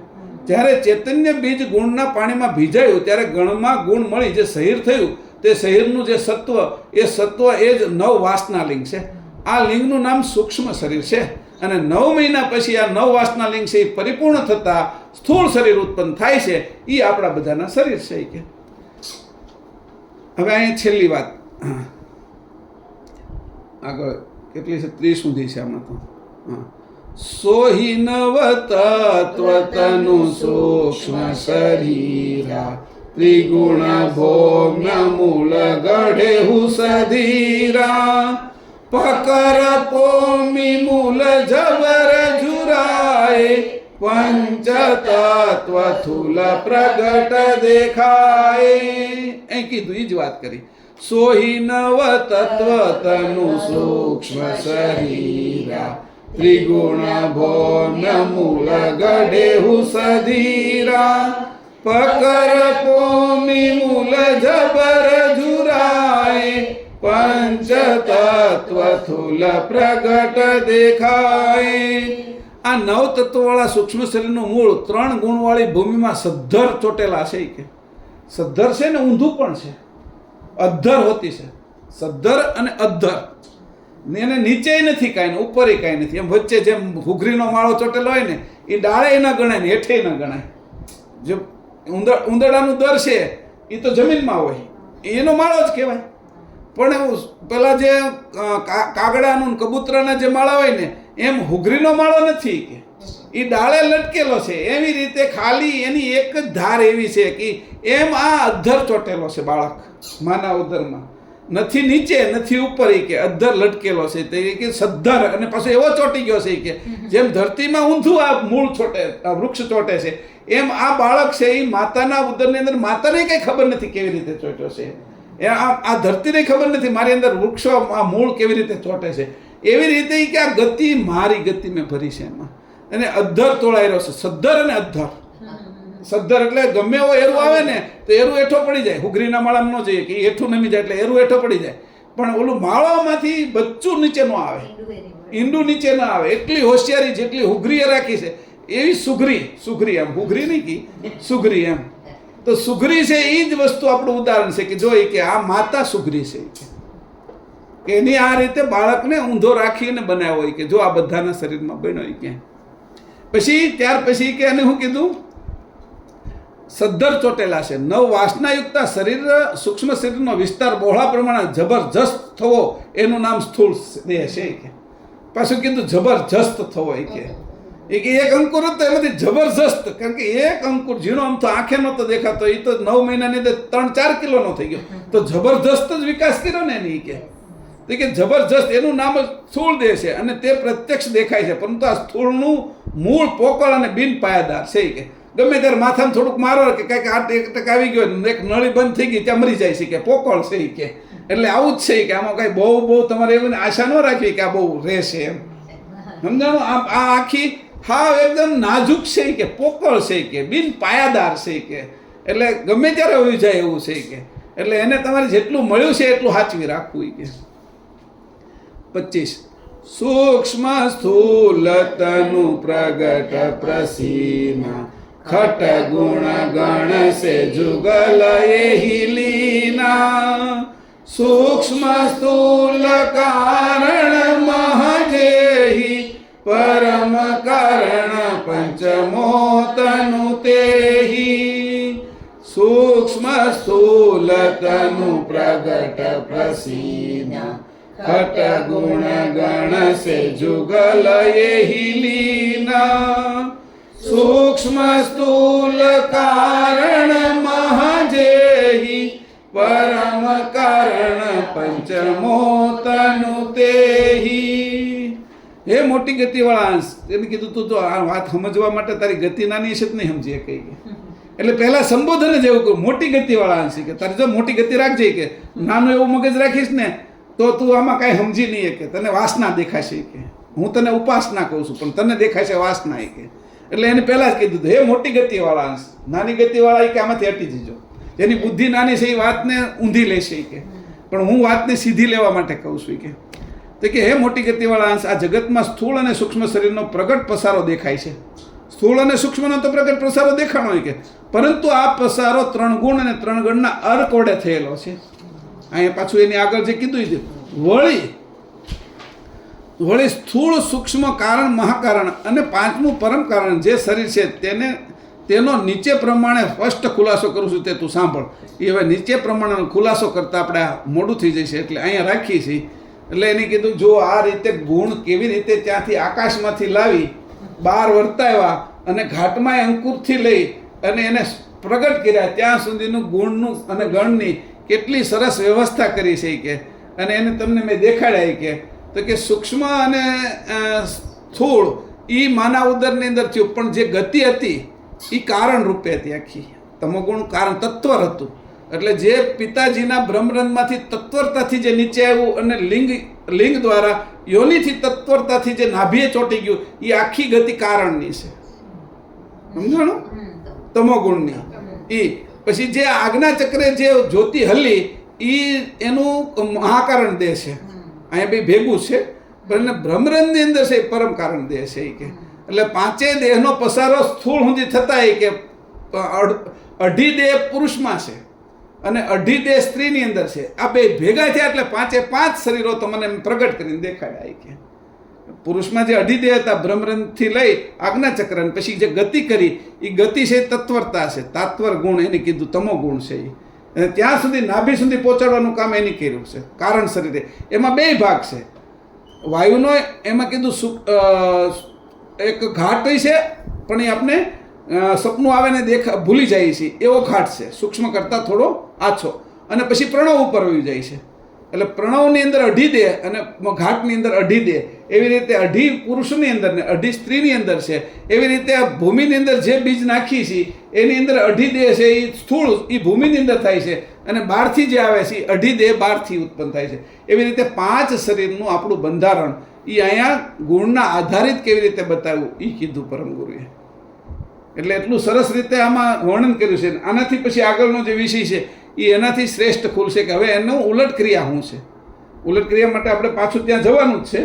જ્યારે ચૈતન્ય બીજ ગુણના પાણીમાં ભીજાયું ત્યારે ગણમાં ગુણ મળી જે શરીર થયું, તે શરીરનું જે સત્વ, એ સત્વ એ જ 9 વાસના લિંગ છે. આ લિંગનું નામ સૂક્ષ્મ શરીર છે. અને 9 મહિના પછી આ 9 વાસના લિંગ છે એ પરિપૂર્ણ થતાં સ્થૂળ શરીર ઉત્પન્ન થાય છે. એ આપણા બધાના શરીર છે કે. હવે અહીં છેલ્લી વાત આગળ કેટલી છે, 30 સુધી છે આમાં તો. સોહી નવ તત્વ તનુ સૂક્ષ્મ શરીરા, ત્રિગુણ ભૌમ્ય મૂળ ગઢે હુસધીરા, પકર પોમી મૂલ જબર ઝુરાય, પંચ તત્વ થૂલ પ્રગટ દેખાય. અહીં કીધું એ જ વાત કરી. સોહી નવ તત્વ તનુ સૂક્ષ્મ શરીરા, ત્રિગુણ ભૌમ્ય મૂળ ગઢે હુસધીરા, પકર પોમી મૂલ જબર ઝુરાય, પંચ તત્વ થૂલ પ્રગટ દેખાય. આ 9 તત્વવાળા સૂક્ષ્મ શરીરનું મૂળ 3 ગુણવાળી ભૂમિમાં સદ્ધર ચોટેલા છે કે. સદ્ધર છે ને ઊંધું પણ છે, અધ્ધર હોતી છે. સદ્ધર અને અધ્ધર, એને નીચે નથી કાંઈ ને ઉપર કાંઈ નથી. એમ વચ્ચે જેમ ઘૂઘરીનો માળો ચોટેલો હોય ને એ ડાળે ન ગણાય ને હેઠે ન ગણાય. જે ઉંદરડાનું દર છે એ તો જમીનમાં હોય, એનો માળો જ કહેવાય. પણ પેલા જે કાગડાનું કબૂતરાના જે માળા હોય ને એમ હુઘરીનો માળો નથી કે એ ડાળે લટકેલો છે. એવી રીતે ખાલી એની એક જ ધાર એવી છે કે એમ આ અધ્ધર ચોટેલો છે બાળક માના ઉદરમાં. નથી નીચે નથી ઉપર ઈ કે અધ્ધર લટકેલો છે તે કે સદ્ધર અને પાછો એવો ચોંટી ગયો છે ઈ કે જેમ ધરતીમાં ઊંધું આ મૂળ ચોટે આ વૃક્ષ ચોટે છે એમ આ બાળક છે એ માતાના ઉદરની અંદર માતાને કઈ ખબર નથી કેવી રીતે ચોટ્યો છે આ ધરતીને ખબર નથી મારી અંદર વૃક્ષો આ મૂળ કેવી રીતે ચોટે છે એવી રીતે ઈ કે આ ગતિ મારી ગતિ મેં ભરી છે એમાં અને અધ્ધર તોળાઈ રહ્યો છે સદ્ધર અને અધ્ધર સદ્ધર એટલે ગમે એવો એરું આવે ને તો એરું હેઠો પડી જાય હુગરીના માળામાં ન જઈએ કે હેઠું નમી જાય એટલે એરું હેઠો પડી જાય પણ ઓલું માળામાંથી બચ્ચું નીચે ન આવે ઈંડું નીચે ન આવે એટલી હોશિયારી જેટલી હુગરીએ રાખી છે એવી સુઘરી એમ હુગરી નહીં કી સુઘરી એમ તો સુઘરી છે એ જ વસ્તુ આપણું ઉદાહરણ છે કે જોઈ કે આ માતા સુઘરી છે કે એની આ રીતે બાળકને ઊંધો રાખીને બનાવ્યો હોય કે જો આ બધાના શરીરમાં બન્યો હોય કે પછી ત્યાર પછી કે એને શું કીધું સદ્ધર ચોટેલા છે નવ વાસનાયુક્ત શરીર સૂક્ષ્મ શરીરનો વિસ્તાર બહોળા પ્રમાણે જબરજસ્ત થવો એનું નામ સ્થૂળ દેહ છે કે પાછું કીધું જબરજસ્ત થવો એ કે એક અંકુર હતો એમાંથી જબરજસ્ત કારણ કે એક અંકુર ઝીણો આમ તો આંખે નહોતો દેખાતો એ તો 9 મહિનાની અંદર 3-4 કિલોનો થઈ ગયો તો જબરજસ્ત જ વિકાસ કર્યો ને એની કે જબરજસ્ત એનું નામ જ સ્થૂળ દેહ છે અને તે પ્રત્યક્ષ દેખાય છે પરંતુ આ સ્થૂળનું મૂળ પોકળ અને બિન પાયાદાર છે કે ગમે ત્યારે માથામાં થોડુંક મારો કે કંઈક 8% આવી ગયો એક નળી બંધ થઈ ગઈ ત્યાં મરી જાય છે કે પોકળ છે કે એટલે આવું જ છે કે આમાં કઈ બહુ તમારે એવી આશા ન રાખવી કે આ બહુ રહેશે એમ સમજાણું આ આખી હા એકદમ નાજુક છે કે પોકળ છે કે બિન પાયાદાર છે કે એટલે ગમે ત્યારે હોઈ જાય એવું છે કે એટલે એને તમારે જેટલું મળ્યું છે એટલું સાચવી રાખવું કે 25 સૂક્ષ્મ સ્થૂલ તનુ પ્રગટ પ્રસીના ખટ ગુણ ગણ સે જુગલ એહી લીના સૂક્ષ્મ સ્થૂલ કારણ મહજેહી પરમ કારણ પંચમો તનુ તેહી સૂક્ષ્મ સ્થૂલ તનુ પ્રગટ પ્રસીના ખટ ગુણ ગણ સે જુગલ એહી લીના સૂક્ષ્મ સ્થૂલ કારણ મહજેહી પરમ કારણ પંચમો તનુ તેહી હે મોટી ગતિવાળા અંશ એને કીધું તું તો આ વાત સમજવા માટે તારી ગતિ નાની છે જ નહીં સમજીએ કઈ એટલે પહેલા સંબોધન જ એવું કહ્યું મોટી ગતિવાળા અંશ કે તારી જો મોટી ગતિ રાખજે કે નાનું એવું મગજ રાખીશ ને તો તું આમાં કાંઈ સમજી નહીં કે તને વાસના દેખાશે કે હું તને ઉપાસના કહું છું પણ તને દેખાશે વાસના કે એટલે એને પહેલા જ કીધું હે મોટી ગતિવાળા અંશ નાની ગતિવાળા કે આમાંથી હટી જજો જેની બુદ્ધિ નાની છે એ વાતને ઊંધી લેશે કે પણ હું વાતને સીધી લેવા માટે કહું છું કે તો કે હે મોટી ગતિવાળા અંશ આ જગતમાં સ્થૂળ અને સૂક્ષ્મ શરીરનો પ્રગટ પસારો દેખાય છે સ્થૂળ અને સૂક્ષ્મનો તો પ્રગટ પસારો દેખાણો હોય કે પરંતુ આ પસારો 3 ગુણ અને 3 ગણના અર્કોડે થયેલો છે અહીંયા પાછું એની આગળ જે કીધું છે વળી સ્થૂળ સૂક્ષ્મ કારણ મહાકારણ અને 5મું પરમ કારણ જે શરીર છે તેનો નીચે પ્રમાણે સ્પષ્ટ ખુલાસો કરું છું તે તું સાંભળ એ હવે નીચે પ્રમાણેનો ખુલાસો કરતાં આપણે મોડું થઈ જશે એટલે અહીંયા રાખીએ છીએ એટલે એને કીધું જો આ રીતે ગુણ કેવી રીતે ત્યાંથી આકાશમાંથી લાવી બહાર વર્તાવ્યા અને ઘાટમાં અંકુરથી લઈ અને એને પ્રગટ કર્યા ત્યાં સુધીનું ગુણનું અને ગણની કેટલી સરસ વ્યવસ્થા કરી છે કે અને એને તમને મેં દેખાડ્યા કે તો કે સૂક્ષ્મ અને સ્થૂળ એ માના ઉદરની અંદર થયું પણ જે ગતિ હતી એ કારણ રૂપે હતી આખી તમોગુણ કારણ તત્વર હતું એટલે જે પિતાજીના બ્રહ્મરંધમાંથી તત્વરતાથી જે નીચે આવ્યું અને લિંગ દ્વારા યોનિથી તત્વરતાથી જે નાભીએ ચોંટી ગયું એ આખી ગતિ કારણની છે સમજાણું તમોગુણની એ પછી જે આજ્ઞા ચક્રે જે જ્યોતિ હલી એ એનું મહાકારણ દેહ છે અહીંયા બી ભેગું છે પણ બ્રહ્મરંધની અંદર છે પરમ કારણ દેહ છે કે એટલે 5 દેહનો પસારો સ્થૂળ સુધી થતા એ કે 2.5 દેહ પુરુષમાં છે અને 2.5 દેહ સ્ત્રીની અંદર છે આ બે ભેગા થયા એટલે 5 શરીરો તો મને પ્રગટ કરીને દેખાડ્યા કે પુરુષમાં જે 2.5 દેહ હતા બ્રહ્મરંધથી લઈ આજ્ઞાચક્ર પછી જે ગતિ કરી એ ગતિ છે તત્વરતા છે તાત્વર ગુણ એને કીધું તમો ગુણ છે અને ત્યાં સુધી નાભી સુધી પહોંચાડવાનું કામ એની કર્યું છે કારણ શરીરે એમાં 2 ભાગ છે વાયુનો એમાં કીધું એક ઘાટ છે પણ એ આપણે સપનું આવે ને ભૂલી જાય છે એવો ઘાટ છે સૂક્ષ્મ કરતાં થોડો આછો અને પછી પ્રણવ ઉપર આવી જાય છે એટલે પ્રણવની અંદર અઢી દે અને ઘાટની અંદર અઢી દે, એવી રીતે અઢી પુરુષની અંદર ને અઢી સ્ત્રીની અંદર છે. એવી રીતે આ ભૂમિની અંદર જે બીજ નાખી છે એની અંદર અઢી દે છે એ સ્થૂળ એ ભૂમિની અંદર થાય છે, અને બહારથી જે આવે છે એ અઢી દે બહારથી ઉત્પન્ન થાય છે. એવી રીતે 5 શરીરનું આપણું બંધારણ એ અહીંયા ગુણના આધારિત કેવી રીતે બતાવ્યું એ કીધું પરમ ગુરુએ. એટલે એટલું સરસ રીતે આમાં વર્ણન કર્યું છે. આનાથી પછી આગળનો જે વિષય છે એ એનાથી શ્રેષ્ઠ ખુલશે કે હવે એનું ઉલટ ક્રિયા શું છે. ઉલટ ક્રિયા માટે આપણે પાછું ત્યાં જવાનું જ છે,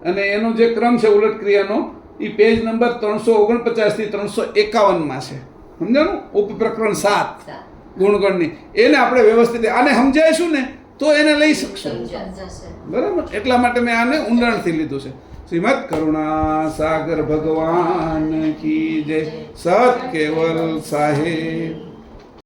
અને એનો જે ક્રમ છે ઉલટ ક્રિયાનો એ પેજ નંબર 349 થી 351 છે. સમજાણું? ઉપપ્રકરણ 7 ગુણગણની એને આપણે વ્યવસ્થિત આને સમજાઈશું ને તો એને લઈ શકશું. બરાબર? એટલા માટે મેં આને ઊંડાણથી લીધું છે. શ્રીમદ કરુણા સાગર ભગવાન કી જય. સત કેવલ સાહેબ.